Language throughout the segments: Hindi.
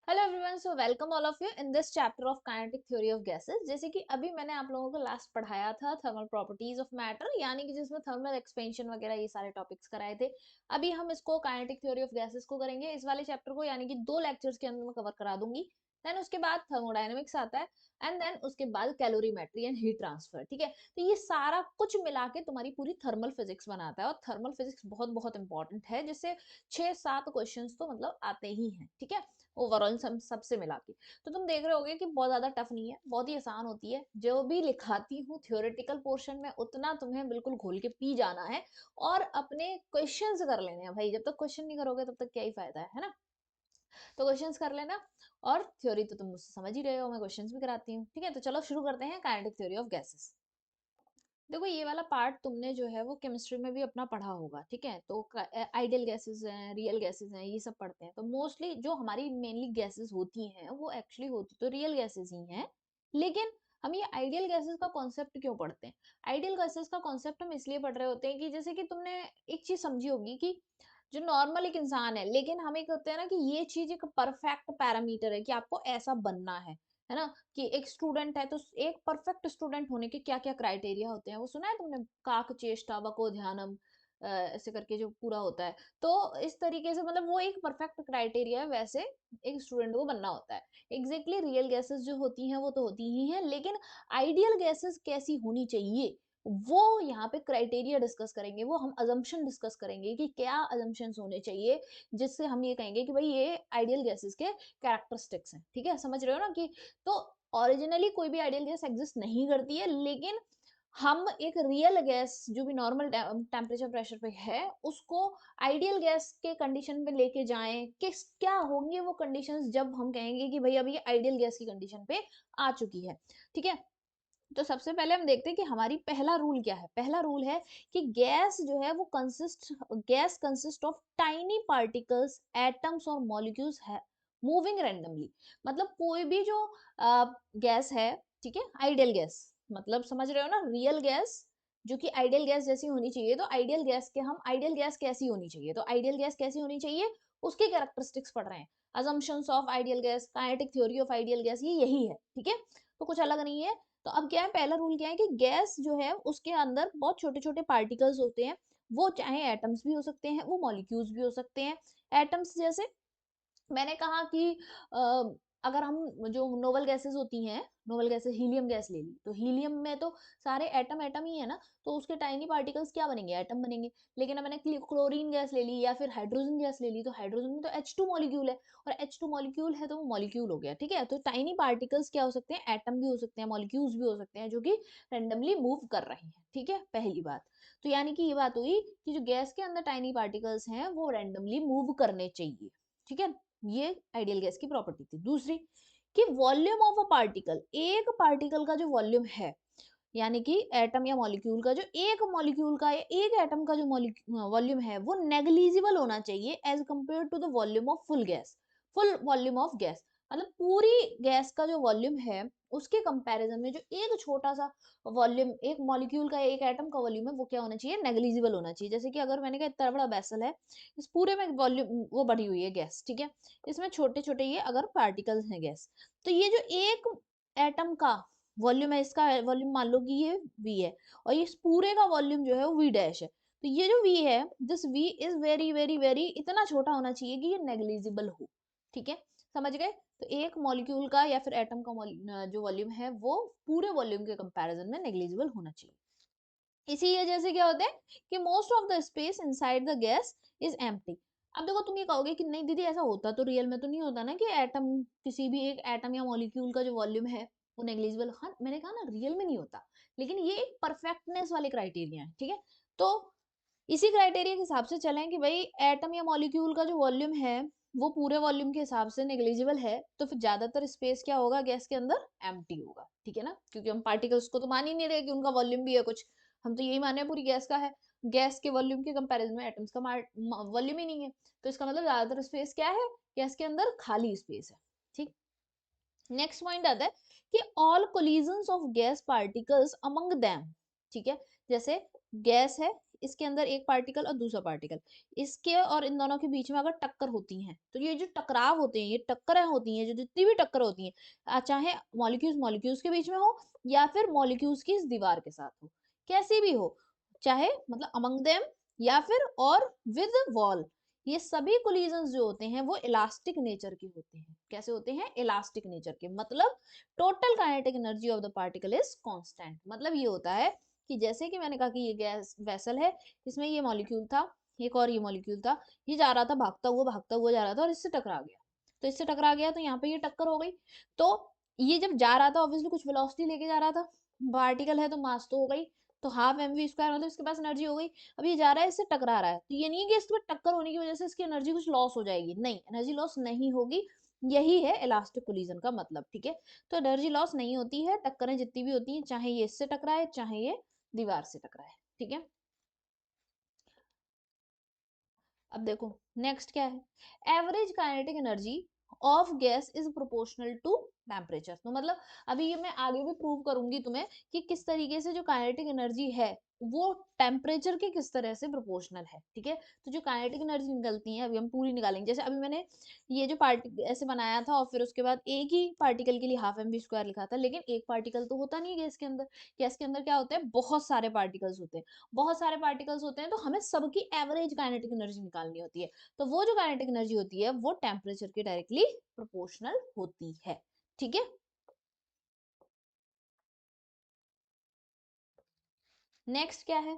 Hello everyone, so welcome all of you in this chapter of kinetic theory of gases. जैसे कि अभी मैंने आप लोगों को लास्ट पढ़ाया था थर्मल प्रॉपर्टीज ऑफ मैटर, यानी कि जिसमें थर्मल एक्सपेंशन वगैरह ये सारे टॉपिक्स कराए थे। अभी हम इसको काइनेटिक थ्योरी ऑफ गैसेस को करेंगे इस वाले चैप्टर को, यानी कि 2 लेक्चर्स के अंदर मैं कवर करा दूंगी। देन उसके बाद थर्मोडायनेमिक्स आता है एंड देन उसके बाद कैलोरीमेट्री एंड हीट ट्रांसफर। ठीक है, तो ये सारा कुछ मिला के तुम्हारी पूरी थर्मल फिजिक्स बनाता है, और थर्मल फिजिक्स बहुत बहुत इंपॉर्टेंट है, जिससे 6-7 क्वेश्चन तो मतलब आते ही हैं। ठीक है, ओवरऑल सबसे मिला के तो तुम देख रहे होगे कि बहुत ज्यादा टफ नहीं है, बहुत ही आसान होती है। जो भी लिखाती हूँ थ्योरेटिकल पोर्शन में, उतना तुम्हें बिल्कुल घोल के पी जाना है और अपने क्वेश्चंस कर लेने हैं भाई। जब तक क्वेश्चन नहीं करोगे तब तक क्या ही फायदा है ना। तो क्वेश्चंस कर लेना, और थ्योरी तो तुम मुझसे समझ ही रहे हो, मैं क्वेश्चंस भी कराती हूँ। ठीक है, तो चलो शुरू करते हैं काइनेटिक थ्योरी ऑफ गैसेस। देखो, ये वाला पार्ट तुमने जो है वो केमिस्ट्री में भी अपना पढ़ा होगा। ठीक है, तो आइडियल गैसेस हैं, रियल गैसेस हैं, ये सब पढ़ते हैं। तो मोस्टली जो हमारी मेनली गैसेस होती हैं वो एक्चुअली होती तो रियल गैसेस ही हैं, लेकिन हम ये आइडियल गैसेस का कॉन्सेप्ट क्यों पढ़ते हैं? आइडियल गैसेस का कॉन्सेप्ट हम इसलिए पढ़ रहे होते हैं कि जैसे कि तुमने एक चीज समझी होगी कि जो नॉर्मल एक इंसान है, लेकिन हम एक होते हैं ना कि ये चीज एक परफेक्ट पैरामीटर है कि आपको ऐसा बनना है ना। कि एक स्टूडेंट है तो एक परफेक्ट स्टूडेंट होने के क्या क्या क्राइटेरिया होते हैं, वो सुना है तुमने? काक चेष्टा वको ध्यानम, ऐसे करके जो पूरा होता है। तो इस तरीके से मतलब वो एक परफेक्ट क्राइटेरिया है, वैसे एक स्टूडेंट को बनना होता है। एग्जैक्टली रियल गैसेस जो होती हैं वो तो होती ही हैं, लेकिन आइडियल गैसेस कैसी होनी चाहिए वो यहाँ पे क्राइटेरिया डिस्कस करेंगे। वो हम अजम्पशन डिस्कस करेंगे कि क्या अजम्पशंस होने चाहिए जिससे हम ये कहेंगे कि भाई ये आइडियल गैसेस के कैरेक्टरिस्टिक्स हैं। ठीक है, समझ रहे हो ना कि तो ओरिजिनली कोई भी आइडियल गैस एग्जिस्ट नहीं करती है, लेकिन हम एक रियल गैस जो भी नॉर्मल टेम्परेचर प्रेशर पे है उसको आइडियल गैस के कंडीशन में लेके जाएं। किस क्या होंगे वो कंडीशंस जब हम कहेंगे कि भाई अब ये आइडियल गैस की कंडीशन पे आ चुकी है। ठीक है, तो सबसे पहले हम देखते हैं कि हमारी पहला रूल क्या है। पहला रूल है कि gas consist of tiny particles, atoms और मॉलिक्यूल्स है मूविंग रैंडमली। मतलब कोई भी जो गैस है, ठीक है, आइडियल गैस मतलब समझ रहे हो ना, रियल गैस जो कि आइडियल गैस जैसी होनी चाहिए। तो आइडियल गैस कैसी होनी चाहिए, तो आइडियल गैस कैसी होनी चाहिए उसके कैरेक्टरिस्टिक्स पढ़ रहे हैं। Assumptions of ideal gas, kinetic theory of ideal gas, ये यही है। ठीक है, तो कुछ अलग नहीं है। तो अब क्या है, पहला रूल क्या है कि गैस जो है उसके अंदर बहुत छोटे छोटे पार्टिकल्स होते हैं। वो चाहे एटम्स भी हो सकते हैं, वो मॉलिक्यूल्स भी हो सकते हैं। एटम्स जैसे मैंने कहा कि अगर हम जो नोबल गैसेस होती हैं, नोबल गैसेस हीलियम गैस ले ली, तो हीलियम में तो सारे एटम एटम ही है ना, तो उसके टाइनी पार्टिकल्स क्या बनेंगे, एटम बनेंगे। लेकिन अब मैंने क्लोरीन गैस ले ली या फिर हाइड्रोजन गैस ले ली, तो हाइड्रोजन में तो H2 मॉलिक्यूल है, और H2 मॉलिक्यूल है तो वो मॉलिक्यूल हो गया। ठीक है, तो टाइनी पार्टिकल्स क्या हो सकते हैं, एटम भी हो सकते हैं, मॉलिक्यूल्स भी हो सकते हैं, जो कि रेंडमली मूव कर रहे हैं। ठीक है, पहली बात तो यानी कि ये बात हुई कि जो गैस के अंदर टाइनी पार्टिकल्स हैं वो रेंडमली मूव करने चाहिए। ठीक है, ये आइडियल गैस की प्रॉपर्टी थी। दूसरी कि वॉल्यूम ऑफ अ पार्टिकल, एक पार्टिकल का जो वॉल्यूम है, यानी कि एटम या मॉलिक्यूल का, जो एक मॉलिक्यूल का या एक एटम का जो वॉल्यूम है वो नेग्लिजिबल होना चाहिए as compare to the volume of full gas. Full volume of gas मतलब पूरी गैस का जो वॉल्यूम है उसके कंपैरिजन में जो एक छोटा सा वॉल्यूम, एक मॉलिक्यूल का, एक एटम का वॉल्यूम है, वो क्या होना चाहिए, नेग्लिजिबल होना चाहिए। जैसे कि अगर मैंने कहा इतना बड़ा वेसल है, इस पूरे में वॉल्यूम वो बढ़ी हुई है गैस, ठीक है, इसमें छोटे छोटे ये अगर पार्टिकल्स हैं गैस, तो ये जो एक एटम का वॉल्यूम है, इसका वॉल्यूम मान लो कि ये v है, और इस पूरे का वॉल्यूम जो है वो v डैश है। तो ये जो v है, this v is very very very इतना छोटा होना चाहिए कि ये नेग्लिजिबल हो। ठीक है, समझ गए? तो एक मॉलिक्यूल का या फिर एटम का जो वॉल्यूम है वो पूरे वॉल्यूम के कंपैरिजन में नेग्लिजिबल होना चाहिए। इसी वजह से क्या होता है कि most of the space inside the gas is empty. अब देखो, तुम ये कहोगे कि नहीं दीदी ऐसा होता तो रियल में तो नहीं होता ना कि एटम, किसी भी एक एटम या मॉलिक्यूल का जो वॉल्यूम है वो नेग्लिजिबल। हाँ, मैंने कहा ना रियल में नहीं होता, लेकिन ये एक परफेक्टनेस वाले क्राइटेरिया है। ठीक है, तो इसी क्राइटेरिया के हिसाब से चलें कि भाई एटम या मॉलिक्यूल का जो वॉल्यूम है वो पूरे वॉल्यूम के हिसाब से नेग्लिजिबल है, तो फिर ज्यादातर स्पेस क्या होगा गैस के अंदर, एम्प्टी होगा। ठीक है ना, क्योंकि हम पार्टिकल्स को तो मान ही नहीं रहे कि उनका वॉल्यूम भी है कुछ, हम तो यही मान रहे हैं पूरी गैस का है। गैस के वॉल्यूम के कंपैरिजन में एटम्स का वॉल्यूम ही नहीं है, तो इसका मतलब ज्यादातर स्पेस क्या है, गैस के अंदर खाली स्पेस है। ठीक, नेक्स्ट पॉइंट आता है कि all collisions of gas particles among them. ठीक है, जैसे गैस है, इसके अंदर एक पार्टिकल और दूसरा पार्टिकल, इसके और इन दोनों के बीच में अगर टक्कर होती है, तो ये जो टकराव होते हैं, ये टक्करें होती हैं, जो जितनी भी टक्कर होती हैं, चाहे मॉलिक्यूल्स मॉलिक्यूल्स के बीच में हो या फिर मॉलिक्यूल्स की इस दीवार के साथ हो, कैसी भी हो, चाहे मतलब अमंग देम या फिर और विद वॉल, ये सभी कोलिजन्स जो होते हैं वो इलास्टिक नेचर के होते हैं। कैसे होते हैं? इलास्टिक नेचर के। मतलब total kinetic energy of the particle is constant. मतलब ये होता है कि जैसे कि मैंने कहा कि ये गैस वेसल है, इसमें ये मॉलिक्यूल था, एक और ये मॉलिक्यूल था, ये जा रहा था भागता हुआ जा रहा था और इससे टकरा गया। तो इससे टकरा गया तो यहाँ पे ये टक्कर हो गई। तो ये जब जा रहा था ऑब्वियसली कुछ वेलोसिटी लेके जा रहा था, पार्टिकल है तो मास तो हो गई, तो हाफ एम वी स्क्वायर मतलब इसके पास एनर्जी हो गई। अब ये जा रहा है, इससे टकरा रहा है, तो ये नहीं है कि इसमें टक्कर होने की वजह से इसकी एनर्जी कुछ लॉस हो जाएगी, नहीं, एनर्जी लॉस नहीं होगी। यही है इलास्टिक कोलिजन का मतलब, ठीक है। तो एनर्जी लॉस नहीं होती है, टक्करें जितनी भी होती हैं, चाहे ये इससे टकराए चाहे ये दीवार से टकराए, ठीक है। अब देखो नेक्स्ट क्या है, average kinetic energy of gas is proportional to temperature. तो मतलब अभी ये मैं आगे भी प्रूव करूंगी तुम्हें कि किस तरीके से जो काइनेटिक एनर्जी है वो टेम्परेचर के किस तरह से प्रोपोर्शनल है, ठीक है। तो जो काइनेटिक एनर्जी निकलती है अभी हम पूरी निकालेंगे। जैसे अभी मैंने ये जो पार्टी ऐसे बनाया था और फिर उसके बाद एक ही पार्टिकल के लिए हाफ एम बी स्क्वायर लिखा था, लेकिन एक पार्टिकल तो होता नहीं गैस के अंदर। गैस के अंदर क्या होता है, बहुत सारे पार्टिकल्स होते हैं, बहुत सारे पार्टिकल्स होते हैं, तो हमें सबकी एवरेज काइनेटिक एनर्जी निकालनी होती है। तो वो जो काइनेटिक एनर्जी होती है वो टेम्परेचर के डायरेक्टली प्रोपोर्शनल होती है, ठीक है। नेक्स्ट क्या है,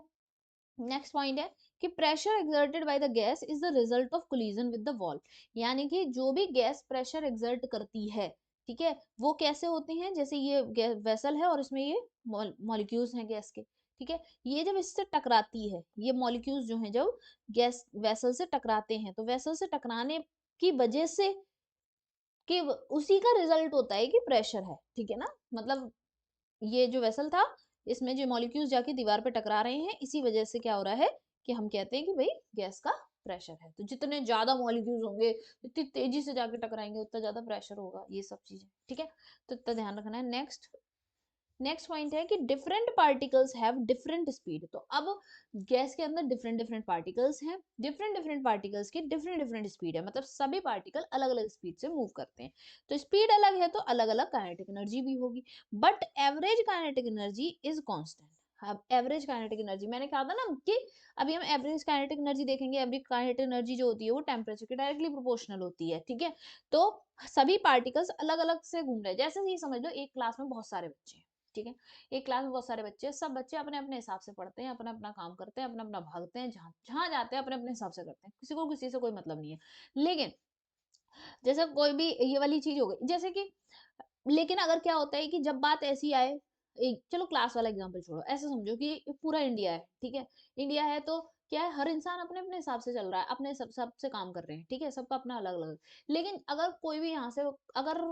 नेक्स्ट पॉइंट है कि pressure exerted by the gas is the result of collision with the wall. यानी कि जो भी गैस प्रेशर एक्सर्ट करती है, ठीक है, वो कैसे होते हैं, जैसे ये वेसल है और इसमें ये मॉलिक्यूल्स हैं गैस के, ठीक है। ये जब इससे टकराती है, ये मॉलिक्यूल्स जो हैं जब गैस वेसल से टकराते हैं, तो वेसल से टकराने की वजह से कि उसी का रिजल्ट होता है कि प्रेशर है, ठीक है ना। मतलब ये जो वेसल था, इसमें जो मॉलिक्यूल्स जाके दीवार पे टकरा रहे हैं, इसी वजह से क्या हो रहा है कि हम कहते हैं कि भाई गैस का प्रेशर है। तो जितने ज्यादा मॉलिक्यूल्स होंगे, इतनी तेजी से जाके टकराएंगे, उतना ज्यादा प्रेशर होगा, ये सब चीजें, ठीक है। तो इतना ध्यान रखना है। नेक्स्ट नेक्स्ट पॉइंट है कि different particles have different speed. तो अब गैस के अंदर डिफरेंट डिफरेंट पार्टिकल्स हैं, डिफरेंट डिफरेंट पार्टिकल्स की डिफरेंट डिफरेंट स्पीड है, मतलब सभी पार्टिकल अलग अलग स्पीड से मूव करते हैं। तो स्पीड अलग है तो अलग अलग काइनेटिक एनर्जी भी होगी, but average kinetic energy is constant. अब एवरेज काइनेटिक एनर्जी मैंने कहा था ना कि अभी हम एवरेज काइनेटिक एनर्जी देखेंगे। एवरेज काइनेटिक एनर्जी जो होती है वो टेम्परेचर के डायरेक्टली प्रोपोर्शनल होती है, ठीक है। तो सभी पार्टिकल्स अलग अलग से घूम रहे हैं। जैसे ये समझ लो एक क्लास में बहुत सारे बच्चे हैं, ठीक है। एक क्लास में बहुत सारे बच्चे, सब बच्चे अपने अपने हिसाब से पढ़ते हैं, अपना अपना काम करते हैं, अपना अपना भागते हैं, जहाँ जहाँ जाते हैं अपने अपने हिसाब से करते हैं, किसी को किसी से कोई मतलब नहीं है। लेकिन जैसे कोई भी ये वाली चीज हो गई, जैसे कि लेकिन अगर क्या होता है कि जब बात ऐसी आए, एक चलो क्लास वाला एग्जांपल छोड़ो, ऐसे समझो कि पूरा इंडिया है, ठीक है। इंडिया है तो क्या है, हर इंसान अपने अपने हिसाब से चल रहा है, अपने सब से काम कर रहे हैं, ठीक है, सबका अपना अलग अलग। लेकिन अगर कोई भी यहाँ से अगर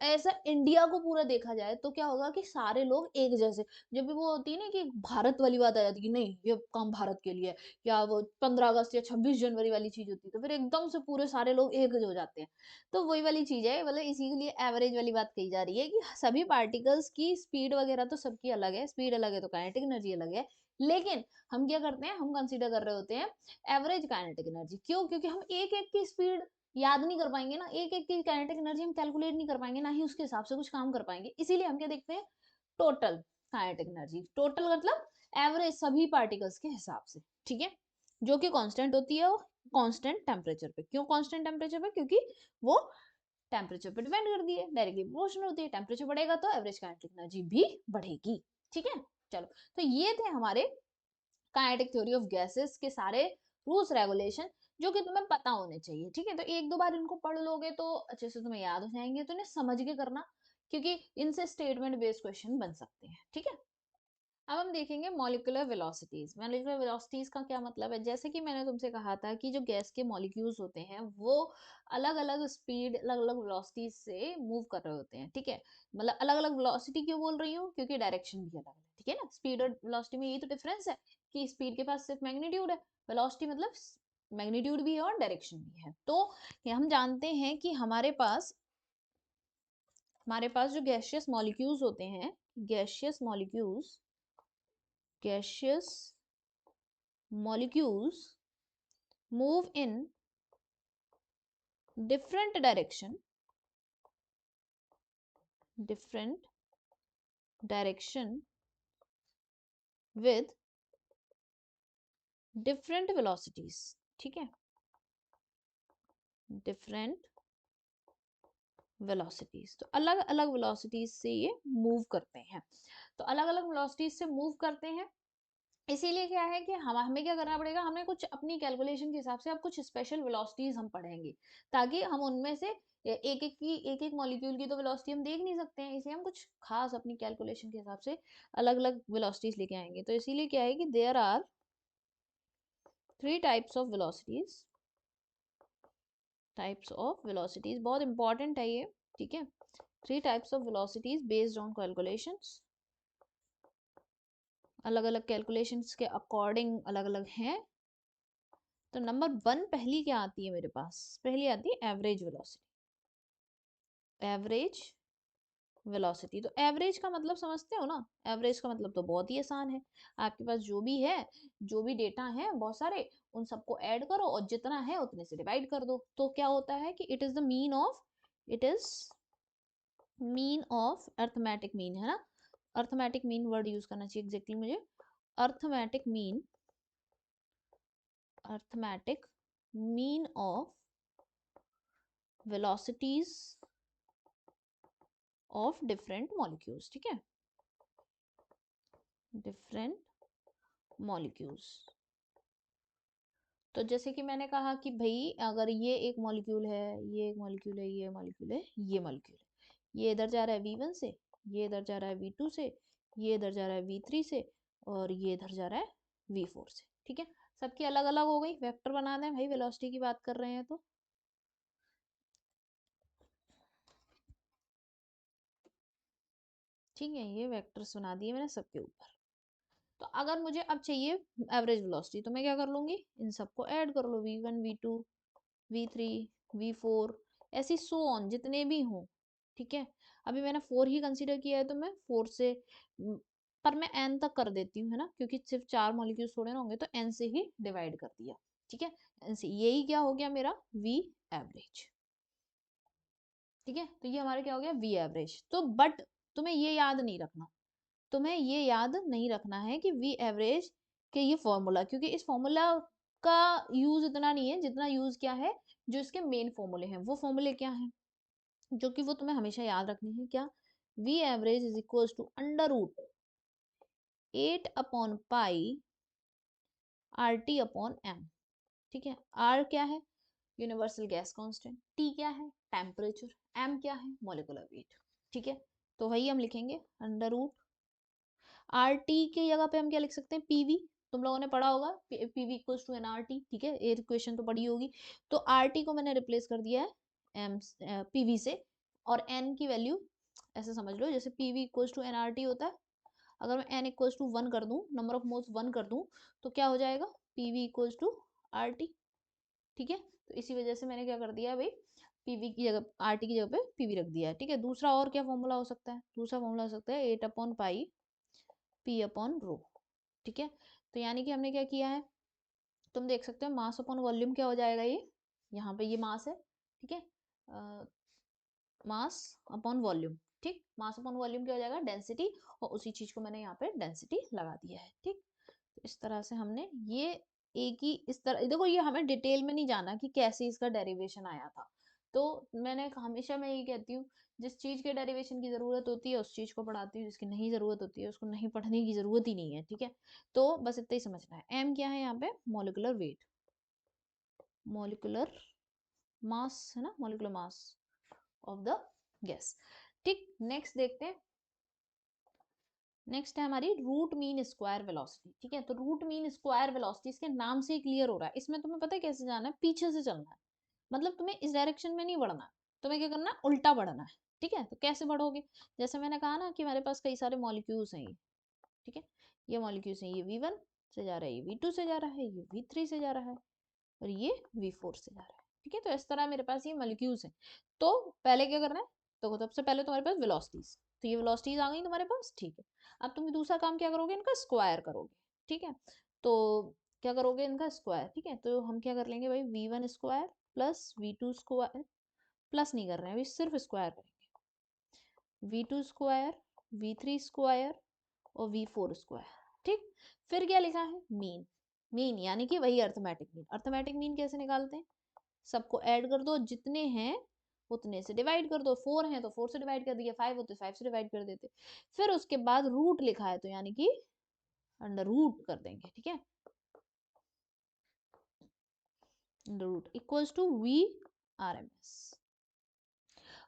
ऐसा इंडिया को पूरा देखा जाए तो क्या होगा कि सारे लोग एक जैसे, जब भी वो होती है ना कि भारत वाली बात आ जाती है कि नहीं ये काम भारत के लिए है, या वो 15 अगस्त या 26 जनवरी वाली चीज होती है, तो फिर एकदम से पूरे सारे लोग एक हो जाते हैं। तो वही वाली चीज है, मतलब इसी के लिए एवरेज वाली बात कही जा रही है कि सभी पार्टिकल्स की स्पीड वगैरह तो सबकी अलग है, स्पीड अलग है तो काइनेटिक एनर्जी अलग है। लेकिन हम क्या करते हैं, हम कंसीडर कर रहे होते हैं एवरेज काइनेटिक एनर्जी। क्यों? क्योंकि हम एक एक की स्पीड याद नहीं कर पाएंगे ना, एक एक की काइनेटिक एनर्जी हम कैलकुलेट नहीं कर पाएंगे, ना ही उसके हिसाब से कुछ काम कर पाएंगे। इसीलिए हम क्या देखते हैं, टोटल काइनेटिक एनर्जी। टोटल मतलब एवरेज सभी पार्टिकल्स के हिसाब से, ठीक है, जो कि कांस्टेंट होती है, कांस्टेंट टेम्परेचर पे। क्यों कांस्टेंट टेम्परेचर पे? क्योंकि वो टेम्परेचर पे डिपेंड करती है, डायरेक्टली प्रोपोर्शनल होती है। टेम्परेचर बढ़ेगा तो एवरेज काइनेटिक एनर्जी भी बढ़ेगी, ठीक है। चलो, तो ये थे हमारे काइनेटिक थ्योरी ऑफ गैसेस के सारे रूल्स रेगुलेशन, जो कि तुम्हें पता होने चाहिए, ठीक है। तो एक दो बार इनको पढ़ लोगे तो अच्छे से तुम्हें याद हो जाएंगे, तो इन्हें समझ के करना, क्योंकि इनसे स्टेटमेंट बेस्ड क्वेश्चन बन सकते हैं, ठीक है। अब हम देखेंगे मॉलिक्यूलर वेलोसिटीज। मॉलिक्यूलर वेलोसिटीज का क्या मतलब है, जैसे कि मैंने तुमसे कहा था कि जो गैस के मॉलिक्यूल्स होते हैं वो अलग अलग स्पीड अलग अलग वेलोसिटीज से मूव कर रहे होते हैं, ठीक है। मतलब अलग अलग वेलोसिटी क्यों बोल रही हूँ, क्योंकि डायरेक्शन भी अलग है, ठीक है ना। स्पीड और वेलोसिटी में यही तो डिफरेंस है कि स्पीड के पास सिर्फ मैग्नीट्यूड है, वेलोसिटी मतलब मैग्नीट्यूड भी है और डायरेक्शन भी है। तो ये हम जानते हैं कि हमारे पास जो गैसियस मॉलिक्यूल्स होते हैं, gaseous molecules gaseous molecules move in different direction with different velocities, ठीक है, different velocities, तो अलग अलग velocities से ये मूव करते हैं। तो अलग अलग velocities से मूव करते हैं, इसीलिए क्या है कि हमें क्या करना पड़ेगा, हमें कुछ अपनी कैलकुलेशन के हिसाब से अब कुछ स्पेशल वेलोसिटीज हम पढ़ेंगे, ताकि हम उनमें से एक एक मॉलिक्यूल की तो वेलोसिटी हम देख नहीं सकते हैं, इसलिए हम कुछ खास अपनी कैलकुलेशन के हिसाब से अलग अलग वेलोसिटीज लेके आएंगे। तो इसीलिए क्या है कि there are three types of velocities, बहुत इंपॉर्टेंट है ये, ठीक है। Three types of velocities based on calculations, अलग अलग कैलकुलेशंस के अकॉर्डिंग अलग अलग हैं। तो नंबर वन पहली क्या आती है मेरे पास, पहली आती है एवरेज वेलोसिटी। एवरेज वेलोसिटी, तो एवरेज का मतलब समझते हो ना, एवरेज का मतलब तो बहुत ही आसान है, आपके पास जो भी है, जो भी डेटा है बहुत सारे, उन सबको ऐड करो और जितना है उतने से डिवाइड कर दो, तो क्या होता है कि it is the mean of, it is mean of arithmetic mean, है ना, अर्थमेटिक मीन वर्ड यूज करना चाहिए एग्जैक्टली मुझे, arithmetic mean, arithmetic mean of velocities of different molecules, ठीक है, different molecules। तो जैसे कि मैंने कहा कि भाई अगर ये एक मॉलिक्यूल है, ये एक मॉलिक्यूल है, ये मॉलिक्यूल है, ये मॉलिक्यूल है, ये इधर जा रहा है V1 से, ये इधर जा रहा है V2 से, ये इधर जा रहा है V3 से, और ये इधर जा रहा है V4 से, ठीक है। सबकी अलग अलग हो गई, वेक्टर बना दें भाई, वेलोसिटी की बात कर रहे हैं तो, ठीक है, ये वेक्टर्स बना दिए मैंने सबके ऊपर। तो अगर मुझे अब चाहिए एवरेज वेलोसिटी, तो मैं क्या कर लूंगी, इन सबको ऐड कर लो, V1 V2 V3 V4, ऐसी सो ऑन जितने भी हों, ठीक है। अभी मैंने 4 ही कंसीडर किया है, तो मैं 4 से पर मैं n तक कर देती हूँ, है ना, क्योंकि सिर्फ 4 मॉलिक्यूल्स थोड़े ना होंगे, तो n से ही डिवाइड कर दिया, ठीक है, n से, यही क्या हो गया मेरा V एवरेज, ठीक है। तो ये हमारा क्या हो गया V एवरेज। तो बट तुम्हें ये याद नहीं रखना, तुम्हें ये याद नहीं रखना है कि वी एवरेज के ये फॉर्मूला, क्योंकि इस फॉर्मूला का यूज इतना नहीं है जितना यूज क्या है, जो इसके मेन फॉर्मूले हैं, वो फॉर्मूले क्या हैं, जो कि वो तुम्हें हमेशा याद रखनी है, क्या, V average is equal to under root 8/पाई आर टी अपॉन एम, ठीक है। आर क्या है, यूनिवर्सल गैस कांस्टेंट, टी क्या है, टेम्परेचर, एम क्या है, मोलिकुलर वेट, ठीक है। तो वही हम लिखेंगे अंडर रूट आर टी की जगह पे हम क्या लिख सकते हैं, पीवी, तुम लोगों ने पढ़ा होगा PV equals to n R T, ठीक है, ये इक्वेशन तो पढ़ी होगी। तो आर टी को मैंने रिप्लेस कर दिया है एम पीवी से, और एन की वैल्यू ऐसे समझ लो जैसे PV equals to n R T होता है, अगर मैं एन इक्वल्स टू 1 कर दूं, नंबर ऑफ मोल्स 1 कर दूं, तो क्या हो जाएगा, PV equals to R T, ठीक है। तो इसी वजह से मैंने क्या कर दिया भाई, पीवी की जगह आर टी की जगह पे पीवी रख दिया है, ठीक है। दूसरा और क्या फॉर्मूला हो सकता है, दूसरा फॉर्मूला हो सकता है 8/पाई पी अपॉन रो, ठीक है। तो यानी कि हमने क्या किया है, तुम देख सकते हो मास अपॉन वॉल्यूम क्या हो जाएगा, ये यहाँ पे ये मास है, ठीक है, मास अपॉन वॉल्यूम, ठीक, मास अपॉन वॉल्यूम क्या हो जाएगा, डेंसिटी, और उसी चीज को मैंने यहाँ पे डेंसिटी लगा दिया है, ठीक। तो इस तरह से हमने ये एक ही इस तरह, देखो ये हमें डिटेल में नहीं जाना कि कैसे इसका डेरिवेशन आया था, तो मैंने हमेशा मैं ये कहती हूँ, जिस चीज के डेरिवेशन की जरूरत होती है उस चीज को पढ़ाती हूँ, जिसकी नहीं जरूरत होती है उसको नहीं पढ़ने की जरूरत ही नहीं है, ठीक है। तो बस इतना ही समझना है, एम क्या है यहाँ पे, मोलिकुलर वेट, मोलिकुलर मास, है ना, molecular mass of the gas, ठीक। नेक्स्ट देखते हैं, नेक्स्ट है हमारी रूट मीन स्क्वायर वेलोसिटी, ठीक है। तो रूट मीन स्क्वायर वेलोसिटी इसके नाम से ही क्लियर हो रहा है, इसमें तुम्हें पता है कैसे जाना है, पीछे से चलना है, मतलब तुम्हें इस डायरेक्शन में नहीं बढ़ना है, तुम्हें क्या करना है, उल्टा बढ़ना है, ठीक है। तो कैसे बढ़ोगे, जैसे मैंने कहा ना कि हमारे पास कई सारे मॉलिक्यूल्स हैं ये, ठीक है, ये मॉलिक्यूल्स हैं, ये V1 से जा रहा है, ये V2 से जा रहा है, ये V3 से जा रहा है, और ये V4 से जा रहा है, ठीक है। तो इस तरह मेरे पास ये मॉलिक्यूल्स हैं। तो पहले क्या करना है, तो सबसे पहले तुम्हारे पास वेलोसिटीज, तो ये वेलोसिटीज आ गई तुम्हारे पास, ठीक है। अब तुम दूसरा काम क्या करोगे, इनका स्क्वायर करोगे, ठीक है। तो क्या करोगे इनका स्क्वायर, ठीक है। तो हम क्या कर लेंगे भाई, v1 square plus v2 square, plus नहीं कर रहे हैं अभी, सिर्फ स्क्वायर करेंगे, v2 स्क्वायर, v3 स्क्वायर और v4 स्क्वायर, ठीक। फिर क्या लिखा है, मीन। मीन यानी कि वही अर्थमेटिक मीन। अर्थमेटिक मीन कैसे निकालते हैं, सबको ऐड कर दो, जितने हैं उतने से डिवाइड कर दो, 4 हैं तो 4 से डिवाइड कर दिया, 5 होते 5 से डिवाइड कर देते। फिर उसके बाद रूट लिखा है तो यानी कि अंडर रूट कर देंगे, ठीक है, under root equals to V R M S.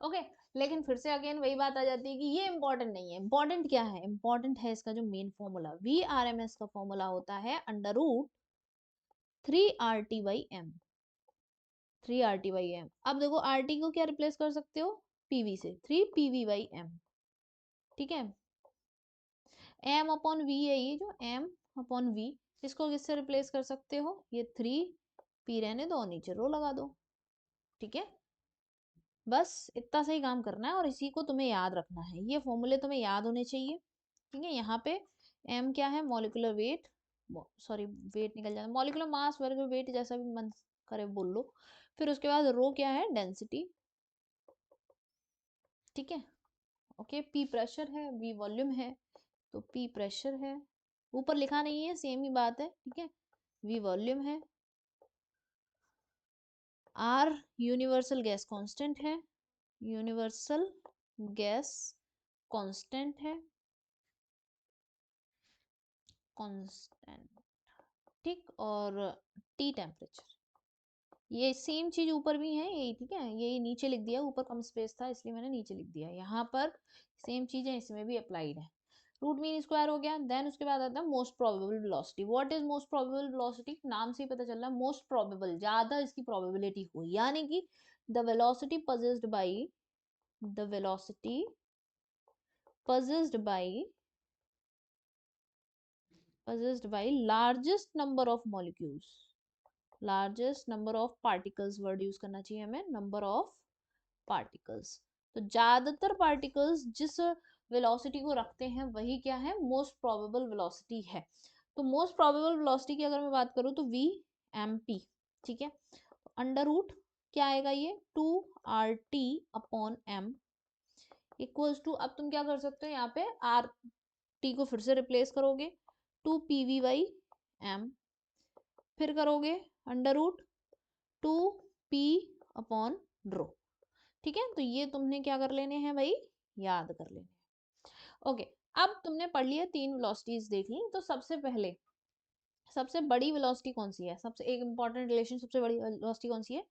Okay, लेकिन फिर से अगेन वही बात आ जाती है कि ये इंपॉर्टेंट नहीं है। इंपॉर्टेंट क्या है, इंपॉर्टेंट है इसका जो main formula, V R M S का फॉर्मूला होता है अंडर रूट 3 RT/m, 3 RT/m। अब देखो RT को क्या रिप्लेस कर सकते हो, PV से, 3 PV/m, ठीक है। m अपॉन v है ये जो m अपॉन v, इसको किससे रिप्लेस कर सकते हो, ये 3 p रहने दो और नीचे रो लगा दो, ठीक है। बस इतना सही काम करना है और इसी को तुम्हें याद रखना है, ये फॉर्मूले तुम्हें याद होने चाहिए, ठीक है। यहाँ पे m क्या है, मॉलिक्यूलर वेट, सॉरी वेट निकल जाता है, मॉलिक्यूलर मास वर्ग वेट जैसा भी मन करे बोल लो। फिर उसके बाद रो क्या है, डेंसिटी, ठीक है। ओके, p प्रेशर है, v वॉल्यूम है, तो p प्रेशर है, ऊपर लिखा नहीं है, सेम ही बात है, ठीक है। v वॉल्यूम है, r यूनिवर्सल गैस कांस्टेंट है, यूनिवर्सल गैस कांस्टेंट है, कांस्टेंट, ठीक। और T टेम्परेचर, ये सेम चीज ऊपर भी है यही, ठीक है। यही नीचे लिख दिया, ऊपर कम स्पेस था इसलिए मैंने नीचे लिख दिया, यहाँ पर सेम चीज है, इसमें भी अप्लाइड है। रूट मीन स्क्वायर हो गया, देन उसके बाद आता है most probable velocity. What is most probable velocity, नाम से ही पता चल रहा है, मोस्ट प्रोबेबल, ज्यादा इसकी प्रोबेबिलिटी हो, यानी कि the velocity possessed by, the velocity possessed by largest number of molecules, largest number of particles, word use करना चाहिए हमें, नंबर ऑफ पार्टिकल्स। तो ज्यादातर पार्टिकल्स जिस वेलोसिटी को रखते हैं वही क्या है, मोस्ट प्रोबेबल वेलोसिटी है। तो मोस्ट प्रोबेबल वेलोसिटी की अगर मैं बात करूँ तो वी एम पी, ठीक है। अंडर रूट क्या आएगा, ये 2 RT/m इक्वल्स टू, अब तुम क्या कर सकते हो, यहाँ पे आर टी को फिर से रिप्लेस करोगे, 2 PV/m, फिर करोगे अंडर रूट 2p/रो, ठीक है। तो ये तुमने क्या कर लेने हैं भाई, याद कर लेने हैं। ओके, अब तुमने पढ़ लिया, 3 वेलोसिटीज देख ली, तो सबसे पहले सबसे बड़ी वेलोसिटी कौन सी है, सबसे एक इंपॉर्टेंट रिलेशन, सबसे बड़ी वेलोसिटी कौन सी है,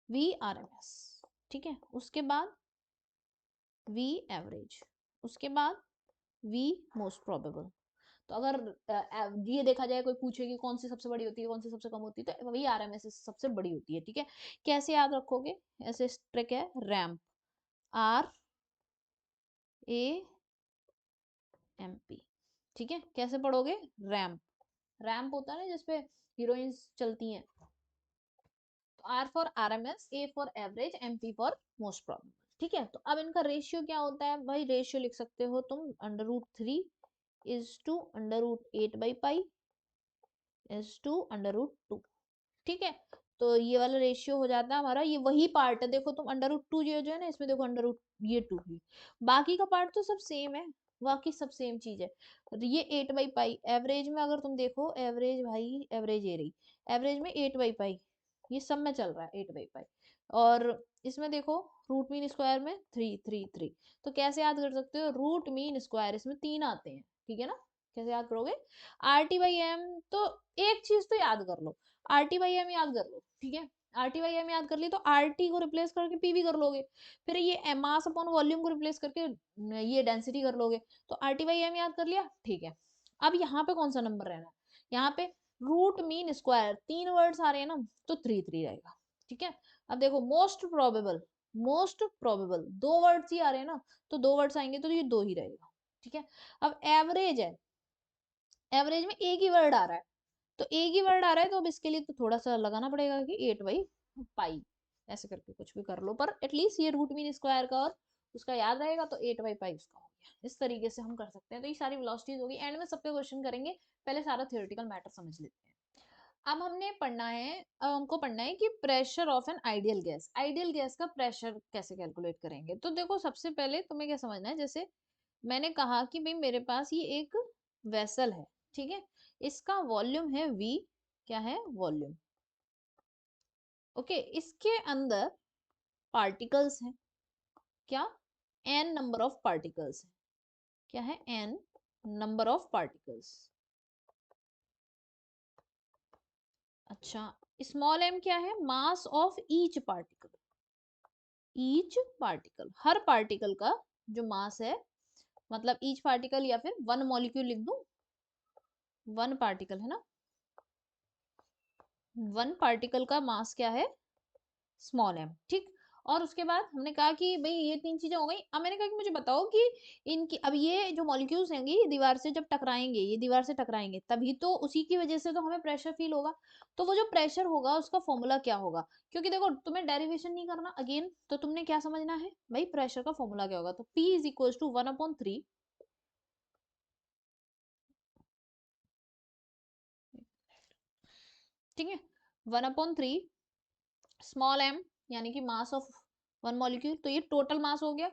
वी आर एम एस, ठीक है। उसके बाद वी एवरेज, उसके बाद वी मोस्ट प्रोबेबल। तो अगर ये देखा जाए, कोई पूछे कि कौन सी सबसे बड़ी होती है, कौन सी सबसे कम होती है, तो वही आरएमएस सबसे बड़ी होती है, ठीक है। कैसे याद रखोगे, ऐसे ट्रिक है, रैम्प, RAMP, ठीक है। कैसे पढ़ोगे, रैम्प, रैम्प होता है ना जिसपे हीरोइंस चलती हैं, तो R for RMS, A for average, MP for most probable, ठीक है। तो अब इनका रेशियो क्या होता है भाई, रेशियो लिख सकते हो तुम, under root 3 is to under root 8/पाई इज टू अंडर रूट 2, ठीक है। तो ये वाला रेशियो हो जाता है हमारा, ये वही पार्ट है, देखो तुम अंडर रूट 2 जो है ना, इसमें देखो अंडर रूट ये 2 ही, बाकी का पार्ट तो सब सेम है, बाकी सब सेम चीज है। ये 8/पाई, एवरेज में अगर तुम देखो, एवरेज भाई, एवरेज ये रही, एवरेज में 8/पाई, ये सब में चल रहा है 8/पाई। और इसमें देखो रूट मीन स्क्वायर में 3 3 3, तो कैसे याद कर सकते हो, रूट मीन स्क्वायर इसमें 3 आते हैं, ठीक है ना। कैसे याद करोगे, RT/m, तो एक चीज तो याद कर लो, RT/m याद कर लो, ठीक है। RT/m याद कर ली तो RT को रिप्लेस करके PV कर लोगे, फिर ये मास अपॉन वॉल्यूम को रिप्लेस करके ये डेंसिटी कर लोगे, तो RT/m याद कर लिया, ठीक है। अब यहाँ पे कौन सा नंबर रहना है, यहाँ पे रूट मीन स्क्वायर, 3 वर्ड्स आ रहे हैं ना, तो 3 3 रहेगा, ठीक है। अब देखो most probable, most probable 2 words ही आ रहे हैं ना, तो 2 वर्ड्स आएंगे तो ये 2 ही रहेगा, ठीक है। अब एवरेज है, एवरेज में एक ही वर्ड आ रहा है, तो एक ही वर्ड आ रहा है, तो अब इसके लिए तो थोड़ा सा लगाना पड़ेगा कि 8/पाई, ऐसे करके कुछ भी कर लो, पर एटलीस्ट ये रूट मीन स्क्वायर का और उसका याद रहेगा, तो 8/पाई उसका हो गया। इस तरीके से हम कर सकते हैं। तो ये सारी वेलोसिटीज होगी, एंड में सबके क्वेश्चन करेंगे, पहले सारा थियोरेटिकल मैटर समझ लेते हैं। अब हमको पढ़ना है कि pressure of an ideal gas का प्रेशर कैसे कैलकुलेट करेंगे। तो देखो सबसे पहले तुम्हें क्या समझना है, जैसे मैंने कहा कि भाई मेरे पास ये एक वेसल है, ठीक है, इसका वॉल्यूम है V, क्या है वॉल्यूम, ओके, इसके अंदर पार्टिकल्स हैं, क्या n नंबर ऑफ पार्टिकल्स है, क्या है n नंबर ऑफ पार्टिकल्स। अच्छा, स्मॉल m क्या है, mass of each particle, her particle का जो मास है, मतलब ईच पार्टिकल या फिर वन मॉलिक्यूल लिख दूं, वन पार्टिकल है ना, वन पार्टिकल का मास क्या है, स्मॉल m, ठीक। और उसके बाद हमने कहा कि भाई ये तीन चीजें हो गई। अब मैंने कहा कि मुझे बताओ कि इनकी, अब ये जो मॉलिक्यूल्स होंगे ये दीवार से जब टकराएंगे, ये दीवार से टकराएंगे तभी तो उसी की वजह से तो हमें प्रेशर फील होगा। तो वो जो प्रेशर होगा उसका फॉर्मूला क्या होगा, क्योंकि देखो तुम्हें डेरिवेशन नहीं करना अगेन, तो तुमने क्या समझना है भाई, प्रेशर का फॉर्मूला क्या होगा, तो P इज इक्वल टू 1/3, ठीक है, 1/3 स्मॉल m, यानी कि मास ऑफ वन मॉलिक्यूल, तो ये टोटल मास हो गया,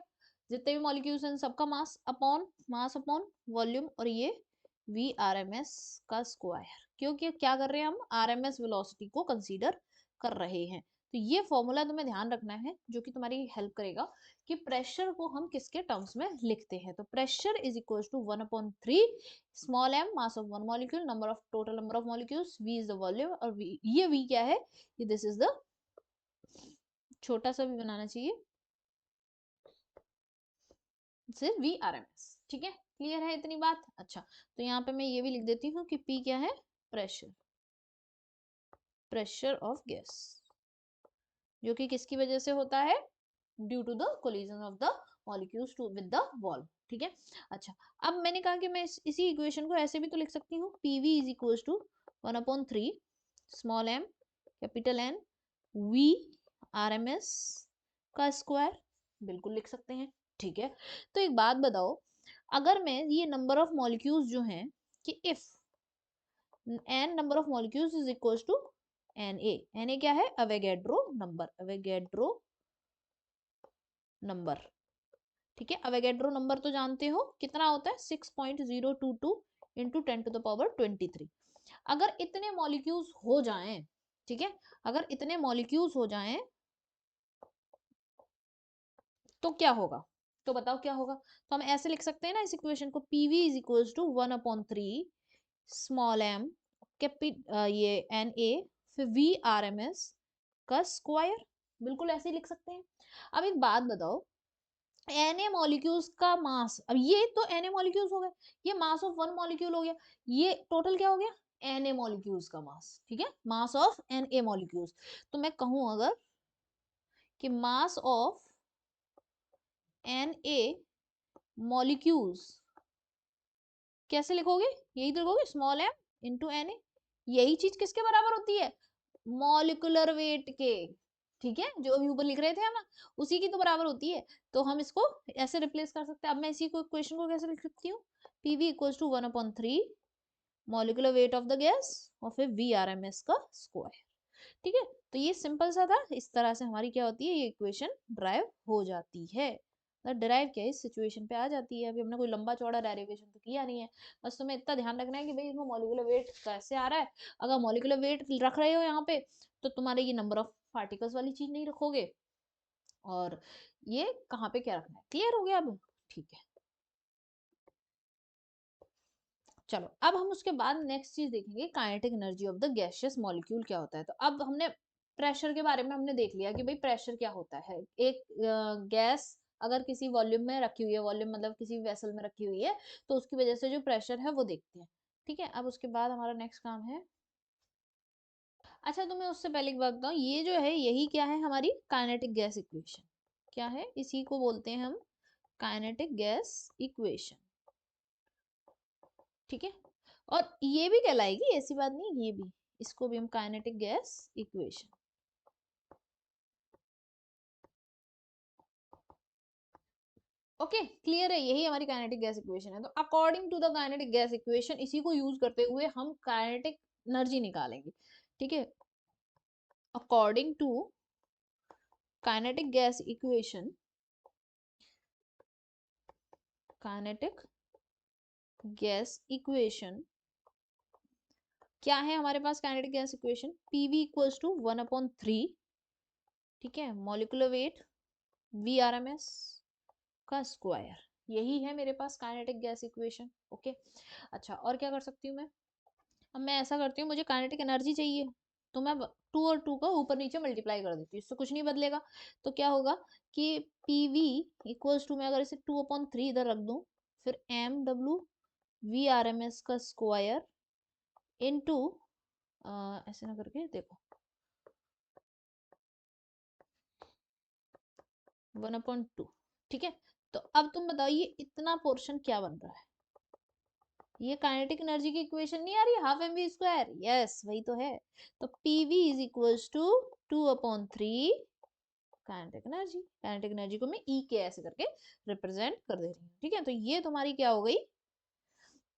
जितने भी मॉलिक्यूल्स हैं सबका मास अपॉन वॉल्यूम, और ये वी आर एम एस का स्क्वायर, क्योंकि क्या कर रहे हैं हम, आर एम एस वेलोसिटी को कंसीडर कर रहे हैं। तो ये फॉर्मूला तुम्हें ध्यान रखना है जो कि तुम्हारी हेल्प करेगा कि प्रेशर को हम किसके टर्म्स में लिखते हैं। तो pressure is equal to 1/3 small m, mass of one molecule, total number of molecules, v is the volume, और ये v क्या है, ये दिस इज द, छोटा सा भी बनाना चाहिए, सिर्फ वी आर एम एस, ठीक है, क्लियर है इतनी बात। अच्छा, तो यहाँ पे मैं ये भी लिख देती हूँ कि P क्या है, प्रेशर, प्रेशर ऑफ गैस, जो कि किसकी वजह से होता है, due to the collision of the molecules to with the wall, ठीक है। अच्छा, अब मैंने कहा कि मैं इसी इक्वेशन को ऐसे भी तो लिख सकती हूँ, PV is equal to 1/3 small m capital N V R M S का स्क्वायर, बिल्कुल लिख सकते हैं, ठीक है। तो एक बात बताओ, अगर मैं ये नंबर ऑफ मॉलिक्यूल्स जो हैं, कि if n number of molecules is equal to Na क्या है, अवेगेड्रो नंबर, ठीक है। अवेगेड्रो नंबर तो जानते हो कितना होता है, 6.022 इंटू 10⁻23। अगर इतने मॉलिक्यूल्स हो जाएं, ठीक है, अगर इतने मॉलिक्यूल्स हो जाएं तो क्या होगा, तो बताओ क्या होगा। तो हम ऐसे लिख सकते हैं ना इस इक्वेशन को, PV is equal to 1/3 small m ये एन ए, फिर वी आर एम एस का स्क्वायर, बिल्कुल ऐसे ही लिख सकते हैं। अब एक बात बताओ, Na मॉलिक्यूल्स का मास, अब ये तो Na मॉलिक्यूल्स हो गए, ये मास ऑफ वन मॉलिक्यूल हो गया, ये टोटल क्या हो गया, Na मॉलिक्यूल्स का मास, ठीक है, मास ऑफ Na मॉलिक्यूल्स। तो मैं कहूं अगर कि मास ऑफ Na मॉलिक्यूल्स कैसे लिखोगे, यही तो लिखोगे, स्मॉल m इंटू Na, यही चीज किसके बराबर होती है, मॉलिकुलर वेट के, ठीक है, जो अभी ऊपर लिख रहे थे हम ना, उसी की तो बराबर होती है। तो हम इसको ऐसे रिप्लेस कर सकते हैं। अब मैं इसी को क्वेश्चन को कैसे लिख सकती हूँ, PV equals to 1/3 molecular weight of the gas और फिर वी आर एम एस का स्क्वायर, ठीक है। तो ये सिंपल सा था, इस तरह से हमारी क्या होती है, ये इक्वेशन ड्राइव हो जाती है, ड्राइव क्या है, इस सिचुएशन पे आ जाती है। अभी हमने कोई लंबा चौड़ा डेरिवेशन तो किया नहीं है, बस तुम्हें इतना ध्यान रखना है कि भाई इसमें मॉलिक्यूलर वेट कैसे आ रहा है। अगर मॉलिक्यूलर वेट रख रहे हो यहाँ पे, तो तुम्हारे ये नंबर ऑफ पार्टिकल्स वाली चीज नहीं रखोगे, और ये कहाँ पे क्या रखना है, क्लियर हो गया अब, ठीक है। चलो, अब हम उसके बाद नेक्स्ट चीज देखेंगे, kinetic energy of the gaseous molecule क्या होता है। तो अब हमने प्रेशर के बारे में हमने देख लिया कि भाई प्रेशर क्या होता है, एक गैस अगर किसी वॉल्यूम में रखी हुई है, वॉल्यूम मतलब किसी वेसल में रखी हुई है, तो उसकी वजह से जो प्रेशर है वो देखते हैं, ठीक है। अब उसके बाद हमारा नेक्स्ट काम है, अच्छा तो मैं उससे पहले एक बात बताऊं, ये जो है यही क्या है, हमारी काइनेटिक गैस इक्वेशन, क्या है, इसी को बोलते हैं हम काइनेटिक गैस इक्वेशन, ठीक है। और ये भी कहलाएगी, ऐसी बात नहीं, ये भी, इसको भी हम kinetic gas equation, okay, clear है, यही हमारी काइनेटिक गैस इक्वेशन है। तो according to the kinetic gas equation, इसी को यूज करते हुए हम काइनेटिक एनर्जी निकालेंगे। ठीक है, according to kinetic gas equation, kinetic gas equation क्या है हमारे पास? Kinetic gas equation PV equals to 1/3, ठीक है, molecular weight V R M S का स्क्वायर, यही है मेरे पास काइनेटिक गैस इक्वेशन। ओके, अच्छा और क्या कर सकती हूँ मैं? अब मैं ऐसा करती हूँ, मुझे काइनेटिक एनर्जी चाहिए, तो मैं 2 और 2 का ऊपर नीचे मल्टीप्लाई कर देती हूँ, इससे कुछ नहीं बदलेगा। तो क्या होगा कि पी वी इक्वल्स टू, मैं अगर इसे 2/3 इधर रख दूँ, फिर M W V R M S का स्क्वायर इनटू, ऐसे ना करके देखो, 1/2, ठीक है। तो अब तुम बताओ ये इतना पोर्शन क्या बन रहा है? ये काइनेटिक एनर्जी की इक्वेशन नहीं आ रही, half M V square, yes वही तो है। तो PV is equals to 2/3 kinetic energy. Kinetic energy को मैं ई के ऐसे करके रिप्रेजेंट कर दे रही हूँ, ठीक है। तो ये तुम्हारी क्या हो गई?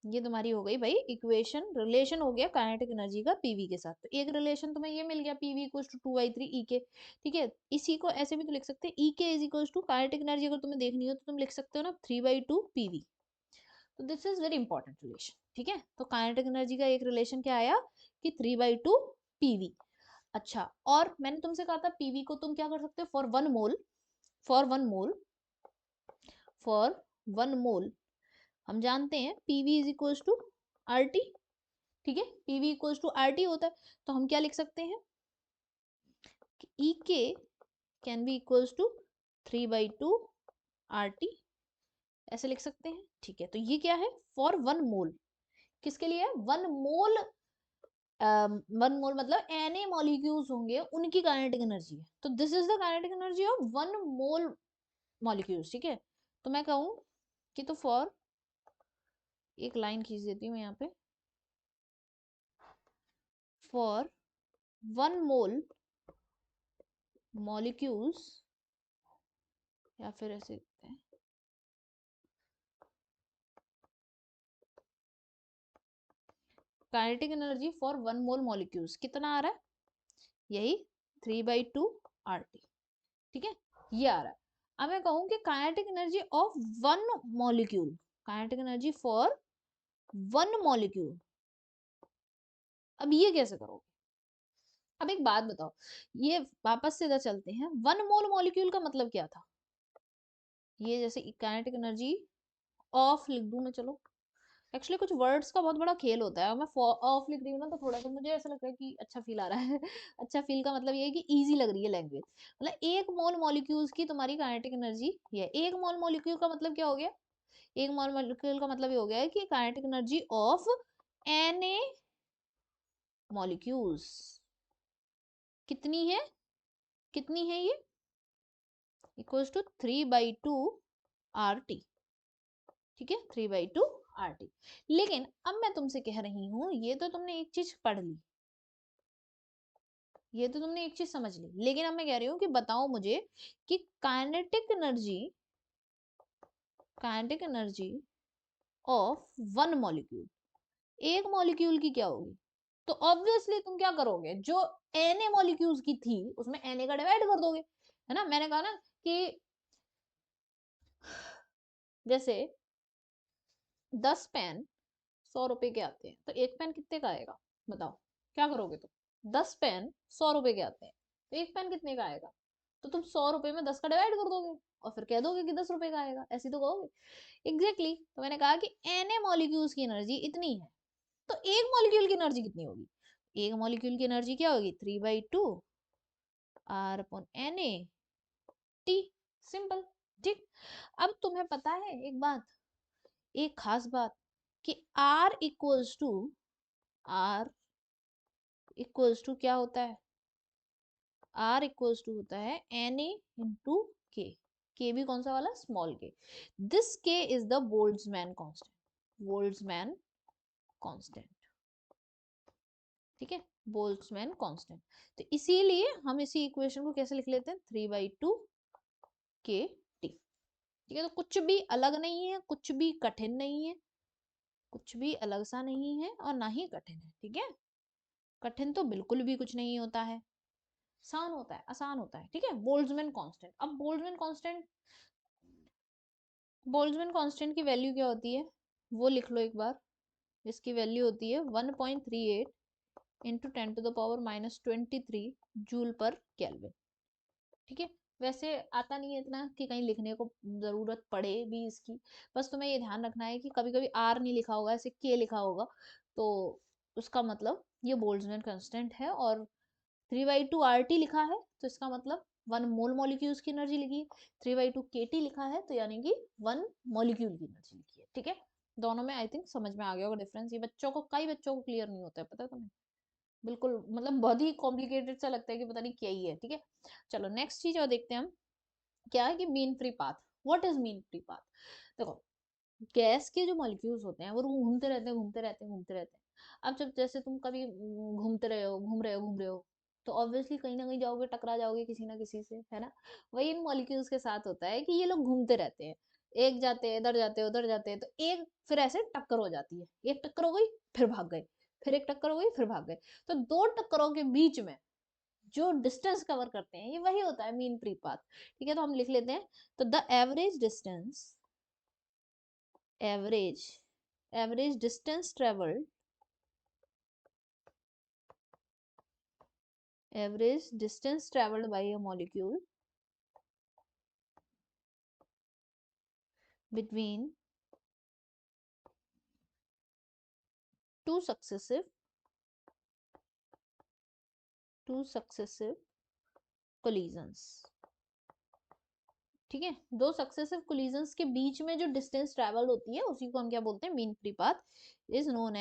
ये तुम्हारी हो गई भाई इक्वेशन, रिलेशन हो गया काइनेटिक एनर्जी का पीवी के साथ। तो एक रिलेशन तुम्हें ये मिल गया, पीवी इक्वल्स टू 2/3 ई के, ठीक है। इसी को ऐसे भी तो लिख सकते हैं, E K is equals to kinetic energy अगर तुम्हें देखनी हो तो तुम लिख सकते हो ना 3/2 पीवी। तो this is very important relation, ठीक है। तो काइनेटिक एनर्जी का एक रिलेशन क्या आया कि 3/2 पीवी। अच्छा, और मैंने तुमसे कहा था पीवी को तुम क्या कर सकते हो? For one mole, for one mole, for one mole हम जानते हैं PV is equals to R T, ठीक है। PV equals to R T होता है, तो हम क्या लिख सकते हैं? E K can be equals to 3/2 R T, ऐसे लिख सकते हैं, ठीक है। तो ये क्या है? फॉर वन मोल, किसके लिए? वन मोल, वन मोल मतलब एन ए मॉलिक्यूल्स होंगे उनकी काइनेटिक एनर्जी है। तो this is the kinetic energy of one mole molecules, ठीक है। तो मैं कहूँ कि तो फॉर, एक लाइन खींच देती हूँ यहाँ पे, फॉर वन मोल मॉलिक्यूल्स, या फिर ऐसे लिखते हैं, kinetic energy for one mole molecules कितना आ रहा है? यही 3/2 आर टी, ठीक है, ये आ रहा है। अब मैं कहूँ कि kinetic energy of one molecule, kinetic energy for one molecule, अब ये कैसे करोगे? अब एक बात बताओ, ये वापस से इधर चलते हैं, वन मोल मॉलिक्यूल का मतलब क्या था? ये जैसे काइनेटिक एनर्जी ऑफ लिख दूं मैं, चलो एक्चुअली कुछ वर्ड्स का बहुत बड़ा खेल होता है, मैं ऑफ लिख रही हूँ ना तो थोड़ा सा मुझे ऐसा लग रहा है कि अच्छा फील आ रहा है अच्छा फील का मतलब ये है कि इजी लग रही है लैंग्वेज। मतलब एक मोल मॉलिक्यूल्स की तुम्हारी काइनेटिक एनर्जी ये, एक मोल मॉलिक्यूल का मतलब क्या हो गया? एक मोल मॉलिक्यूल का मतलब ये हो गया है कि kinetic energy of N A molecules कितनी है? कितनी है ये? इक्वल्स टू 3/2 आर टी, ठीक है, 3/2 आर टी। लेकिन अब मैं तुमसे कह रही हूं, ये तो तुमने एक चीज पढ़ ली, ये तो तुमने एक चीज समझ ली, लेकिन अब मैं कह रही हूँ कि बताओ मुझे कि kinetic energy of one molecule, एक मॉलिक्यूल की क्या होगी? तो ऑब्वियसली तुम क्या करोगे, जो एन ए मॉलिक्यूल्स की थी उसमें एन ए का डिवाइड कर दोगे, है ना। मैंने कहा ना कि जैसे 10 पेन 100 रुपए के आते हैं, तो एक पेन कितने का आएगा? बताओ क्या करोगे तुम? 10 पेन 100 रुपए के आते हैं, तो एक पेन कितने का आएगा? तो तुम 100 रुपए में 10 का डिवाइड कर दोगे और फिर कह दोगे कि 10 रुपए का आएगा, ऐसी तो कहोगे। Exactly exactly। तो मैंने कहा कि एन ए मॉलिक्यूल्स की एनर्जी इतनी है, तो एक मॉलिक्यूल की एनर्जी कितनी होगी? एक मॉलिक्यूल की एनर्जी क्या होगी? 3/2 R upon N A T, simple, ठीक। अब तुम्हें पता है एक बात, एक खास बात, कि R equals to, R equals to क्या होता है? R इक्वल्स टू होता है Na इंटू के, के भी कौन सा वाला? स्मॉल के। दिस के is the Boltzmann constant, Boltzmann constant, ठीक है, बोल्ट्जमैन कांस्टेंट। तो इसीलिए हम इसी इक्वेशन को कैसे लिख लेते हैं? 3/2 के टी, ठीक है। तो कुछ भी अलग नहीं है, कुछ भी कठिन नहीं है, कुछ भी अलग सा नहीं है और ना ही कठिन है, ठीक है। कठिन तो बिल्कुल भी कुछ नहीं होता है, आसान होता है, आसान होता है, ठीक है। बोल्ट्जमैन कांस्टेंट, अब बोल्ट्जमैन कांस्टेंट की वैल्यू क्या होती है वो लिख लो एक बार। इसकी वैल्यू होती है 1.38 इंटू 10⁻⁻23 जूल पर केल्विन, ठीक है। वैसे आता नहीं है इतना कि कहीं लिखने को जरूरत पड़े भी इसकी, बस तुम्हें ये ध्यान रखना है कि कभी कभी आर नहीं लिखा होगा, ऐसे के लिखा होगा, तो उसका मतलब ये बोल्ट्जमैन कांस्टेंट है। और 3/2 आर टी लिखा है तो इसका मतलब 1 मोल मॉलिक्यूल्स की एनर्जी लिखी है, 3/2 के टी लिखा है तो यानी कि 1 मॉलिक्यूल की एनर्जी लिखी है, ठीक है। दोनों में आई थिंक समझ में आ गया होगा डिफरेंस, ये बच्चों को, कई बच्चों को क्लियर नहीं होता है, पता है तुम्हें, बिल्कुल मतलब बहुत ही कॉम्प्लिकेटेड सा लगता है कि पता नहीं क्या ही है, ठीक है। चलो नेक्स्ट चीज और देखते हैं हम, क्या है कि mean free path. What is mean free path? देखो, गैस के जो मॉलिक्यूल्स होते हैं वो घूमते रहते हैं, घूमते रहते हैं, घूमते रहते हैं। अब जब जैसे तुम कभी घूमते रहे हो, घूम रहे हो, घूम रहे हो, तो ऑब्वियसली कहीं ना कहीं जाओगे, टकरा जाओगे किसी ना किसी से, है ना। वही इन मॉलिक्यूल्स के साथ होता है कि ये लोग घूमते रहते हैं, एक जाते हैं इधर, जाते हैं उधर, जाते हैं, तो एक फिर ऐसे टक्कर हो जाती है, एक टक्कर हो गई फिर भाग गए, फिर एक टक्कर हो गई फिर भाग गए। तो दो टक्करों के बीच में जो डिस्टेंस कवर करते हैं ये वही होता है मीन फ्री पाथ, ठीक है। तो हम लिख लेते हैं, तो the average average distance travelled average distance traveled by a molecule between two successive collisions, ठीक है। दो सक्सेसिव कोलिजन्स के बीच में जो डिस्टेंस ट्रेवल होती है उसी को हम क्या बोलते हैं, mean free path, is known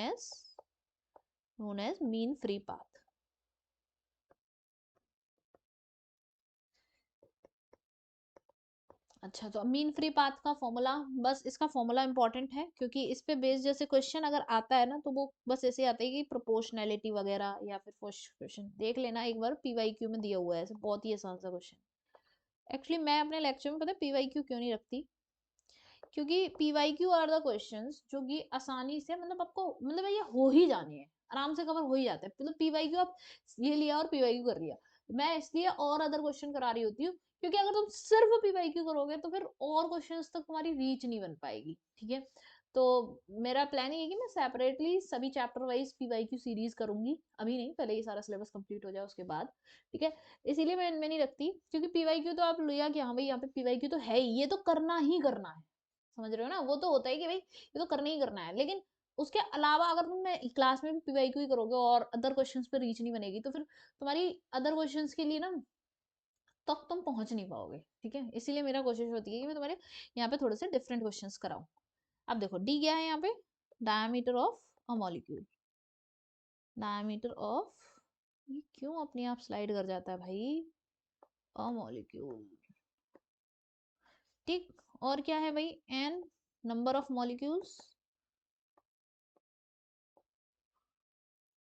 as mean free path. अच्छा, तो मीन फ्री पाथ का फॉर्मूला, बस इसका फॉर्मूला इंपॉर्टेंट है क्योंकि इस पे बेस्ड जैसे क्वेश्चन अगर आता है ना तो वो बस ऐसे आता है कि प्रोपोर्शनैलिटी वगैरह, या फिर फर्स्ट क्वेश्चन देख लेना एक बार, पीवाईक्यू में दिया हुआ है ऐसे, बहुत ही आसान सा क्वेश्चन। एक्चुअली मैं अपने लेक्चर में पता है पीवाईक्यू क्यों नहीं रखती, क्योंकि पीवाईक्यू आर द क्वेश्चंस जो कि आसानी से मतलब आपको मतलब ये हो ही जाने हैं, आराम से कवर हो ही जाता है। मतलब पीवाईक्यू आप ये लिया और पीवाईक्यू कर लिया, मैं इसलिए और अदर क्वेश्चन करा रही होती हूँ क्योंकि अगर तुम सिर्फ पीवाईक्यू करोगे तो फिर और क्वेश्चंस तक तुम्हारी रीच नहीं बन पाएगी, ठीक है। तो मेरा प्लान ये है कि मैं सेपरेटली सभी चैप्टर वाइज पीवाईक्यू सीरीज करूंगी, अभी नहीं, पहले ये सारा सिलेबस कंप्लीट हो जाए उसके बाद, ठीक है। इसीलिए मैं नहीं रखती, क्योंकि पीवाईक्यू तो आप लिया कि हाँ भाई यहाँ पे पीवाईक्यू तो है ही, ये तो करना ही करना है, समझ रहे हो ना, वो तो होता है कि भाई ये तो करना ही करना है, लेकिन उसके अलावा अगर तुम क्लास में भी पीवाईक्यू ही करोगे और अदर क्वेश्चंस पे रीच नहीं बनेगी तो फिर तुम्हारी अदर क्वेश्चंस के लिए ना तक तुम पहुंच नहीं पाओगे, ठीक है। इसीलिए मेरा कोशिश होती है कि मैं तुम्हारे यहाँ पे थोड़े से डिफरेंट क्वेश्चंस कराऊं। अब देखो डी क्या है यहाँ पे, diameter of a molecule, diameter of, ये क्यों अपने आप स्लाइड कर जाता है भाई, अ मॉलिक्यूल, ठीक। और क्या है भाई, N number of molecules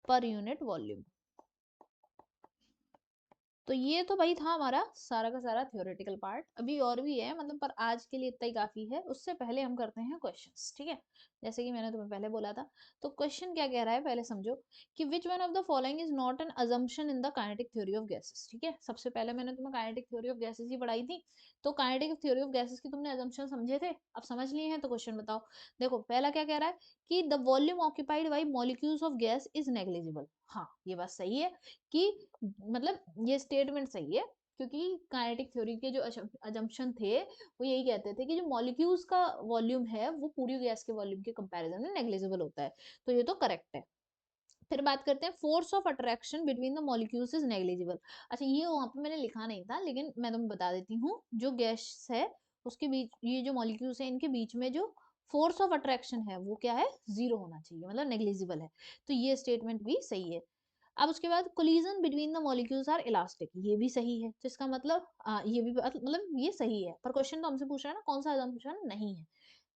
per unit volume. तो ये तो भाई था हमारा सारा का सारा थ्योरेटिकल पार्ट, अभी और भी है मतलब, पर आज के लिए इतना ही काफी है। उससे पहले हम करते हैं क्वेश्चंस, ठीक है, जैसे कि मैंने तुम्हें पहले बोला था। तो क्वेश्चन क्या कह रहा है पहले समझो, कि which one of the following is not an assumption in the kinetic theory of gases, ठीक है। सबसे पहले मैंने तुम्हें काइनेटिक थ्योरी ऑफ गैसेस ही पढ़ाई थी, तो काइनेटिक थ्योरी ऑफ गैसेस की तुमने अजम्पशन समझे थे, अब समझ लिए हैं, तो क्वेश्चन बताओ। देखो पहला क्या कह रहा है कि the volume occupied by molecules of gas is negligible, हाँ ये बात सही है कि मतलब ये स्टेटमेंट सही है, क्योंकि काइनेटिक थ्योरी के जो अजम्पशन थे वो यही कहते थे कि जो मॉलिक्यूल्स का वॉल्यूम है वो पूरी गैस के वॉल्यूम के कंपैरिजन में नेग्लिजिबल होता है, तो ये तो करेक्ट है। फिर बात करते हैं force of attraction between the molecules is negligible. अच्छा ये वहां पे मैंने लिखा नहीं था लेकिन मैं तुम्हें बता देती हूँ, जो गैस है उसके बीच, ये जो मॉलिक्यूल्स है इनके बीच में जो फोर्स ऑफ अट्रैक्शन है वो क्या है, जीरो होना चाहिए, मतलब नेग्लिजिबल है, तो ये स्टेटमेंट भी सही है। अब उसके बाद collision between the molecules are elastic, ये भी सही है, तो इसका मतलब ये भी मतलब ये सही है, पर क्वेश्चन तो हमसे पूछ रहा है ना कौन सा असम्पशन नहीं है।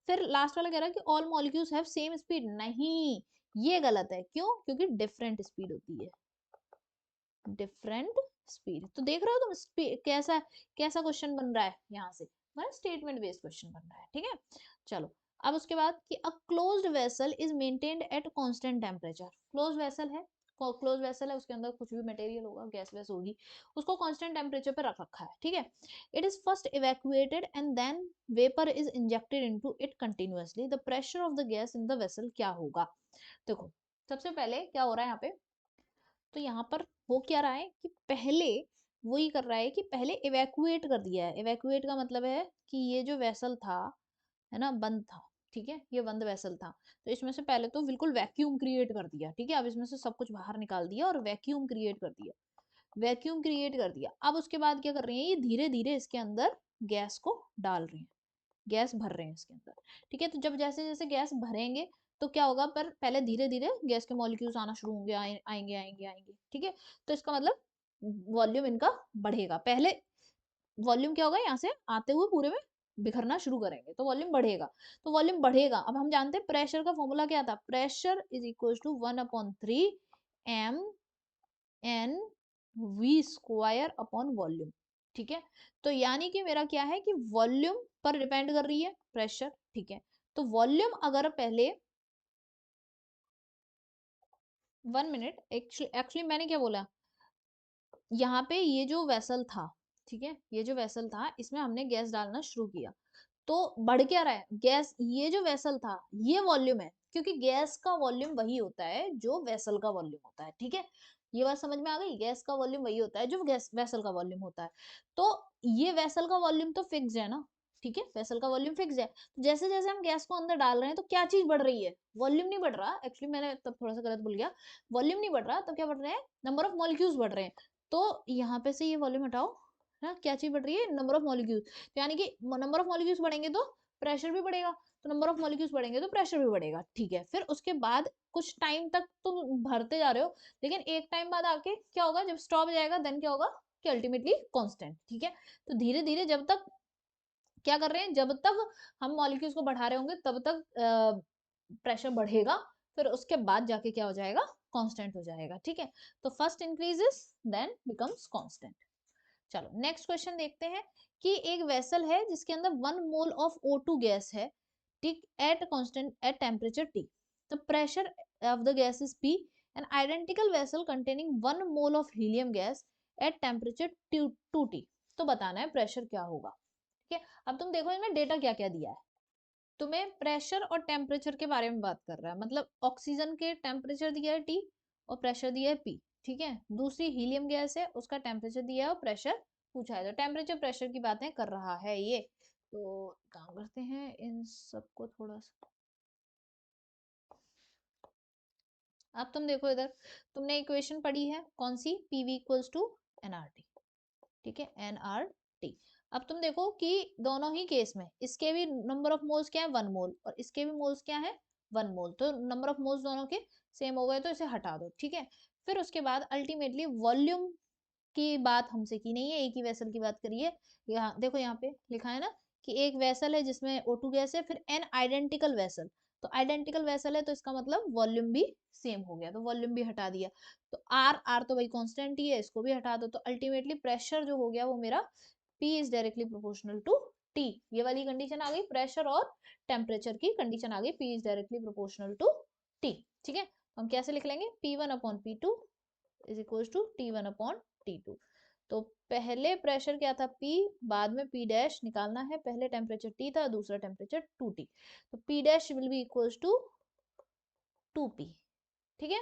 फिर लास्ट वाला कह रहा है कि all molecules have same speed, नहीं ये गलत है, क्यों, क्योंकि डिफरेंट स्पीड होती है, डिफरेंट स्पीड। तो देख रहे हो तुम कैसा कैसा क्वेश्चन बन रहा है यहाँ से, मतलब स्टेटमेंट बेस्ड क्वेश्चन बन रहा है, ठीक है। चलो अब उसके बाद कि a closed vessel is maintained at constant temperature, closed vessel है, क्लोज वेसल है, उसके अंदर कुछ भी मटेरियल होगा, गैस वैस होगी, उसको कांस्टेंट टेम्परेचर पे रख रखा है, ठीक है। It is first evacuated and then vapour is injected into it continuously, the pressure of the gas in the vessel क्या होगा। देखो सबसे पहले क्या हो रहा है यहाँ पे, तो यहाँ पर हो क्या रहा है कि पहले वही कर रहा है कि पहले इवैक्यूएट कर दिया है। इवैक्यूएट का मतलब है कि ये जो वेसल था, है ना, बंद था, ठीक है, ये बंद वेसल था, तो इसमें से पहले तो बिल्कुल वैक्यूम क्रिएट कर दिया, ठीक है, अब इसमें से सब कुछ बाहर निकाल दिया और वैक्यूम क्रिएट कर दिया, वैक्यूम क्रिएट कर दिया। अब उसके बाद क्या कर रहे हैं, ये धीरे धीरे इसके अंदर गैस को डाल रहे हैं, गैस भर रहे हैं इसके अंदर, ठीक है। तो जब जैसे जैसे गैस भरेंगे तो क्या होगा, पर पहले धीरे धीरे गैस के मॉलिक्यूल्स आना शुरू होंगे, आएंगे आएंगे आएंगे, ठीक है। तो इसका मतलब वॉल्यूम इनका बढ़ेगा, पहले वॉल्यूम क्या होगा, यहाँ से आते हुए पूरे में बिखरना शुरू करेंगे तो वॉल्यूम बढ़ेगा, तो वॉल्यूम बढ़ेगा। अब हम जानते हैं प्रेशर का फॉर्मूला क्या था, pressure is equal to 1/3 m n v square upon volume, ठीक है। तो यानी कि मेरा क्या है कि वॉल्यूम पर डिपेंड कर रही है प्रेशर, ठीक है। तो वॉल्यूम अगर पहले 1 मिनट, एक्चुअली मैंने क्या बोला, यहाँ पे ये जो वेसल था, ठीक है, ये जो वेसल था इसमें हमने गैस डालना शुरू किया, तो बढ़ क्या रहा है गैस, ये जो वेसल था ये वॉल्यूम है, क्योंकि गैस का वॉल्यूम वही होता है जो वेसल का वॉल्यूम होता है, ठीक है। ये बात समझ में आ गई, गैस का वॉल्यूम वही होता है जो गैस वेसल का वॉल्यूम होता है। तो ये वेसल का वॉल्यूम तो फिक्स है ना, ठीक है, वेसल का वॉल्यूम फिक्स है, तो जैसे जैसे हम गैस को अंदर डाल रहे हैं तो क्या चीज बढ़ रही है, वॉल्यूम नहीं बढ़ रहा, एक्चुअली मैंने तब थोड़ा सा गलत बोल गया, वॉल्यूम नहीं बढ़ रहा, तो क्या बढ़ रहे हैं, नंबर ऑफ मॉलिक्यूल्स बढ़ रहे हैं। तो यहाँ पे से ये वॉल्यूम हटाओ, है क्या चीज बढ़ रही है, नंबर ऑफ मॉलिक्यूल्स, यानी कि नंबर ऑफ मॉलिक्यूल्स बढ़ेंगे तो प्रेशर भी बढ़ेगा, तो नंबर ऑफ मॉलिक्यूल्स बढ़ेंगे तो प्रेशर भी बढ़ेगा, ठीक है। फिर उसके बाद कुछ टाइम तक तुम भरते जा रहे हो, लेकिन एक टाइम बाद आके क्या होगा, जब स्टॉप जाएगा देन क्या होगा कि अल्टीमेटली कांस्टेंट, ठीक है। तो धीरे धीरे जब तक क्या कर रहे हैं, जब तक हम मॉलिक्यूल्स को बढ़ा रहे होंगे तब तक प्रेशर बढ़ेगा, फिर उसके बाद जाके क्या हो जाएगा, कांस्टेंट हो जाएगा, ठीक है। तो first increases then becomes constant. चलो नेक्स्ट क्वेश्चन देखते हैं कि एक वेसल है जिसके अंदर 1 मोल ऑफ O2 गैस है, ठीक, at constant at temperature T, the pressure of the gas is P, an identical vessel containing 1 mole of helium gas at temperature 2T, तो बताना है प्रेशर क्या होगा, ठीक है। अब तुम देखो इसमें डेटा क्या क्या दिया है, तुम्हें प्रेशर और टेम्परेचर के बारे में बात कर रहा है, मतलब ऑक्सीजन के टेम्परेचर दिया है T और प्रेशर दिया है P, ठीक है। दूसरी हीलियम गैस है, उसका टेम्परेचर दिया है और प्रेशर पूछा है, तो टेम्परेचर प्रेशर की बातें कर रहा है ये। तो काम करते हैं इन सबको थोड़ा सा, अब तुम देखो इधर, तुमने इक्वेशन पढ़ी है कौन सी, PV इक्वल्स टू nRT, ठीक है, nRT। अब तुम देखो कि दोनों ही केस में इसके भी नंबर ऑफ मोल्स क्या है 1 मोल और इसके भी मोल्स क्या है 1 मोल, तो नंबर ऑफ मोल्स दोनों के सेम हो गए, तो इसे हटा दो, ठीक है। फिर उसके बाद अल्टीमेटली वॉल्यूम की बात हमसे की नहीं है, एक ही वेसल की बात करिए। यहाँ देखो, यहाँ पे लिखा है ना कि एक वेसल है जिसमें O2 गैस है, फिर एन आइडेंटिकल वेसल, तो आइडेंटिकल वेसल है तो इसका मतलब वॉल्यूम भी सेम हो गया, तो वॉल्यूम भी हटा दिया, तो आर आर तो भाई कांस्टेंट ही है, इसको भी हटा दो, तो अल्टीमेटली प्रेशर जो हो गया वो मेरा P is directly proportional to T, ये वाली कंडीशन आ गई, प्रेशर और टेम्परेचर की कंडीशन आ गई, P is directly proportional to T, ठीक है। हम कैसे लिख लेंगे, P1/P2 is equal to T1/T2। तो पहले प्रेशर क्या था P, बाद में P डैश निकालना है, पहले टेम्परेचर T था, दूसरा टेम्परेचर 2T, तो P dash will be equal to 2P, ठीक है।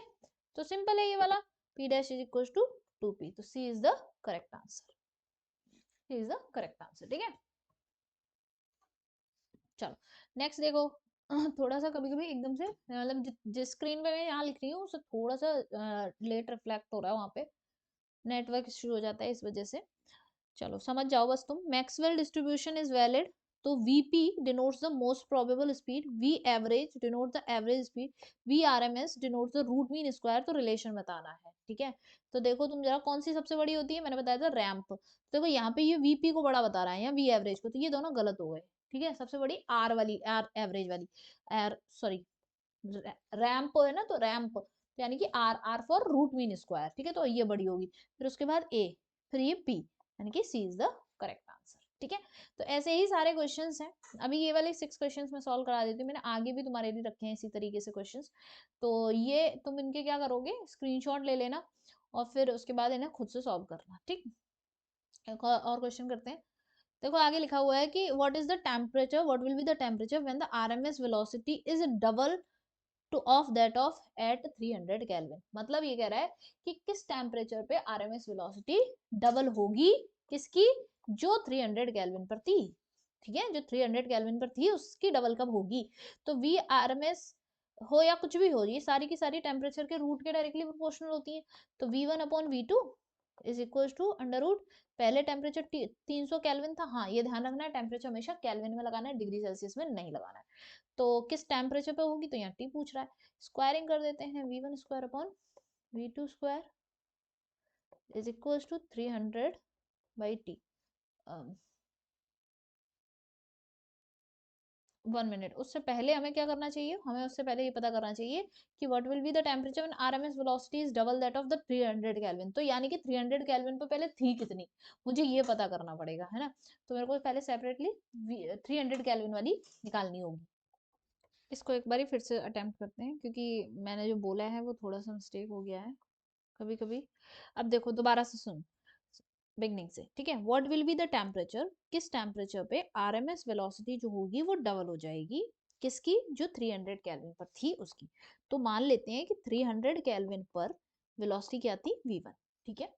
तो सिंपल है ये वाला, P dash is equal to 2P, तो C is the correct answer, C is the correct answer, ठीक है। चलो नेक्स्ट देखो, थोड़ा सा कभी कभी एकदम से मतलब जिस स्क्रीन पे मैं यहाँ लिख रही हूँ उससे थोड़ा सा लेट रिफ्लेक्ट हो रहा है, वहाँ पे नेटवर्क इशू हो जाता है इस वजह से। चलो समझ जाओ बस तुम, मैक्सवेल डिस्ट्रीब्यूशन इज वैलिड, तो VP denotes the most probable speed, V average denote the average speed, VRMS denotes the root mean square, तो रिलेशन बताना है, ठीक है। तो देखो तुम जरा कौन सी सबसे बड़ी होती है, मैंने बताया था रैंप, तो देखो यहाँ पे ये VP को बड़ा बता रहा है या V एवरेज को, तो ये दोनों गलत हो गए, ठीक है। सबसे बड़ी R वाली, R एवरेज वाली, R सॉरी रैंप है ना, तो रैंप यानी कि R for root mean square, ठीक है, तो ये बड़ी होगी, फिर उसके बाद A, फिर ये P, यानी कि C is the correct answer, ठीक है। तो ऐसे ही सारे क्वेश्चंस हैं। अभी ये वाले 6 क्वेश्चंस मैं सॉल्व करा देती हूँ, मैंने आगे भी तुम्हारे लिए रखे हैं इसी तरीके से क्वेश्चंस। तो ये तुम इनके क्या करोगे, स्क्रीनशॉट ले लेना और फिर उसके बाद इन्हें खुद से सॉल्व करना, ठीक। एक और क्वेश्चन करते हैं। देखो आगे लिखा हुआ है कि what is the temperature, what will be the temperature when the RMS velocity is double two of that of at 300 kelvin. मतलब ये कह रहा है कि किस टेम्परेचर पे आरएमएस वेलोसिटी डबल होगी, किसकी, जो 300 केल्विन पर थी, ठीक है, जो 300 केल्विन पर थी उसकी डबल कब होगी। तो वी आरएमएस हो या कुछ भी हो, ये सारी की सारी टेम्परेचर के रूट के डायरेक्टली प्रोपोर्शनल होती है। तो V1/V2 is equal to under root, पहले टेम्परेचर 300 केल्विन था, हाँ ये ध्यान रखना है टेम्परेचर हमेशा केल्विन में लगाना है, डिग्री सेल्सियस में नहीं लगाना है। तो किस टेम्परेचर पे होगी, तो यहाँ टी पूछ रहा है, स्क्वायरिंग कर देते हैं, V1 square upon V2 square is equal to 300/T। 1 minute, उससे पहले हमें क्या करना चाहिए, हमें उससे पहले ये पता करना चाहिए कि what will be the temperature when RMS velocity is double that of the 300 kelvin. तो यानी कि 300 केल्विन पे पहले थी कितनी, मुझे ये पता करना पड़ेगा, है ना। तो मेरे को पहले सेपरेटली 300 केल्विन वाली निकालनी होगी। इसको एक बार फिर से अटेम्प्ट करते हैं, क्योंकि मैंने जो बोला है वो थोड़ा सा मिस्टेक हो गया है कभी कभी। अब देखो दोबारा से सुन बिगनिंग से, ठीक है। What will be the temperature, किस टेम्परेचर पे आरएमएस वेलोसिटी जो होगी वो डबल हो जाएगी, किसकी, जो 300 केल्विन पर थी उसकी। तो मान लेते हैं कि 300 केल्विन पर वेलोसिटी क्या थी, V1, ठीक है।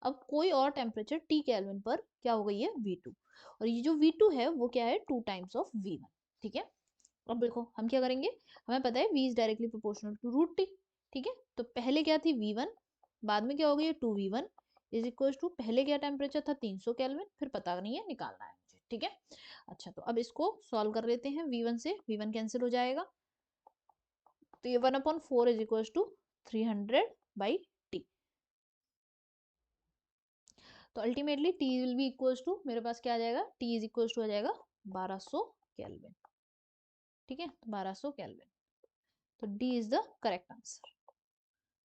अब कोई और टेम्परेचर T केल्विन पर क्या हो गई है, V2, और ये जो V2 है वो क्या है, 2 टाइम्स ऑफ V1, ठीक है। अब देखो हम क्या करेंगे, हमें पता है V is directly proportional to root T, ठीक है। तो पहले क्या थी V1, बाद में क्या हो गई 2V1 इज इक्वल टू, पहले क्या टेम्परेचर था 300 केल्विन, फिर पता नहीं है, निकालना है मुझे, ठीक है। अच्छा तो अब इसको सॉल्व कर लेते हैं, V1 से V1 कैंसिल हो जाएगा, तो ये 1/4 इज इक्वल टू 300/T। तो ultimately T will be equal to, मेरे पास क्या आ जाएगा, T इज इक्वल टू आ जाएगा 1200 केल्विन, ठीक है, 1200 केल्विन। तो D is the correct answer,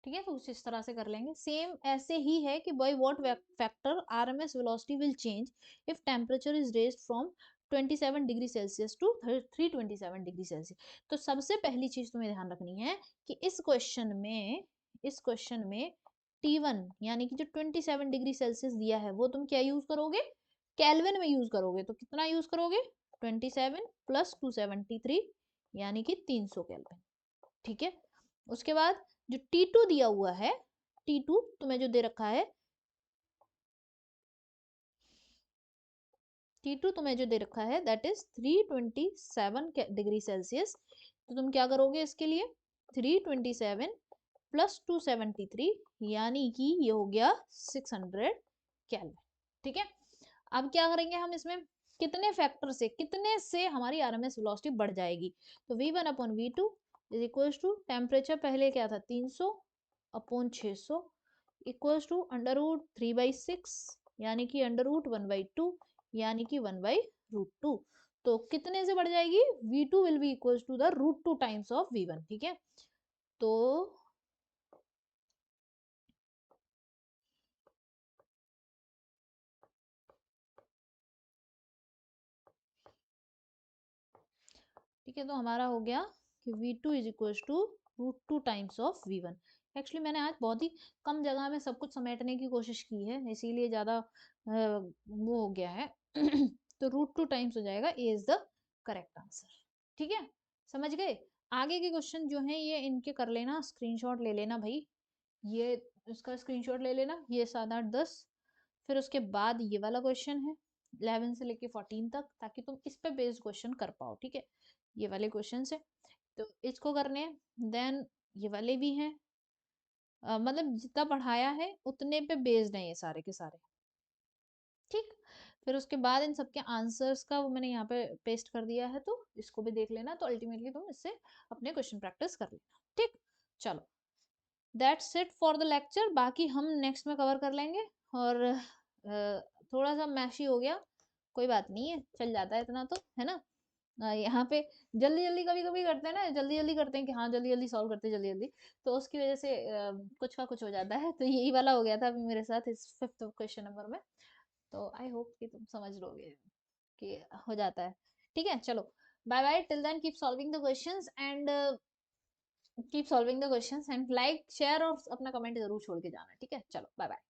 ठीक है। तो कुछ इस तरह से कर लेंगे। सेम ऐसे ही है कि by what factor RMS velocity will change if temperature is raised from 27 degree Celsius to 327 degree Celsius. तो सबसे पहली चीज तुम्हें ध्यान रखनी है कि इस क्वेश्चन में T1 यानी कि जो 27 डिग्री सेल्सियस दिया है वो तुम क्या यूज करोगे, केल्विन में यूज करोगे। तो कितना यूज करोगे, 27 प्लस 273 यानी कि 300 केल्विन, ठीक है। उसके बाद जो T2 दिया हुआ है, T2 तुम्हें जो दे रखा है, T2 तुम्हें जो दे रखा है दैट इज 327 डिग्री सेल्सियस। तो तुम क्या करोगे इसके लिए, 327 प्लस 273 यानी कि ये हो गया 600 केल्विन, ठीक है। अब क्या करेंगे हम इसमें, कितने फैक्टर से, कितने से हमारी आरएमएस वेलोसिटी बढ़ जाएगी। तो V1/V2 is equal to, temperature पहले क्या था 300 अपॉन 600 इक्वल टू √3/6 यानी कि √1/2 यानी कि 1/√2। तो कितने से बढ़ जाएगी, V2 will be equal to the √2 times of V1, ठीक है। तो ठीक है, तो हमारा हो गया कि V2 is equal to √2 times of V1। Actually मैंने आज बहुत ही कम जगह में सब कुछ समेटने की कोशिश की है, इसीलिए ज़्यादा वो हो गया है। तो √2 टाइम्स हो जाएगा, ए इज द करेक्ट आंसर, ठीक है। समझ गए। आगे के क्वेश्चन जो हैं ये इनके कर लेना, स्क्रीनशॉट ले लेना भाई, ये इसका स्क्रीनशॉट ले लेना, ये 7 8 10। फिर उसके बाद ये वाला क्वेश्चन है 11 से लेके 14 तक, ताकि तुम इस पे बेस्ड क्वेश्चन कर पाओ, ठीक है। ये वाले क्वेश्चन है तो इसको करने हैं, देन ये वाले भी हैं, मतलब जितना पढ़ाया है उतने पे बेस्ड हैं ये सारे के सारे, ठीक। फिर उसके बाद इन सबके आंसर्स का वो मैंने यहाँ पे पेस्ट कर दिया है, तो इसको भी देख लेना। तो अल्टीमेटली तुम इससे अपने क्वेश्चन प्रैक्टिस कर लेना, ठीक। चलो that's it for the lecture, बाकी हम नेक्स्ट में कवर कर लेंगे। और थोड़ा सा मैशी हो गया, कोई बात नहीं है, चल जाता है इतना तो, है ना। यहाँ पे जल्दी जल्दी कभी कभी करते हैं ना, जल्दी जल्दी करते हैं कि हाँ जल्दी जल्दी सॉल्व करते हैं जल्दी जल्दी, तो उसकी वजह से कुछ का कुछ हो जाता है। तो यही वाला हो गया था अभी मेरे साथ इस 5th क्वेश्चन नंबर में। तो आई होप कि तुम समझ लोगे। कि हो जाता है। ठीक है, चलो bye bye, till then keep solving the questions and keep solving the questions and like share और अपना कमेंट जरूर छोड़ के जाना। ठीक है, चलो बाय बाय।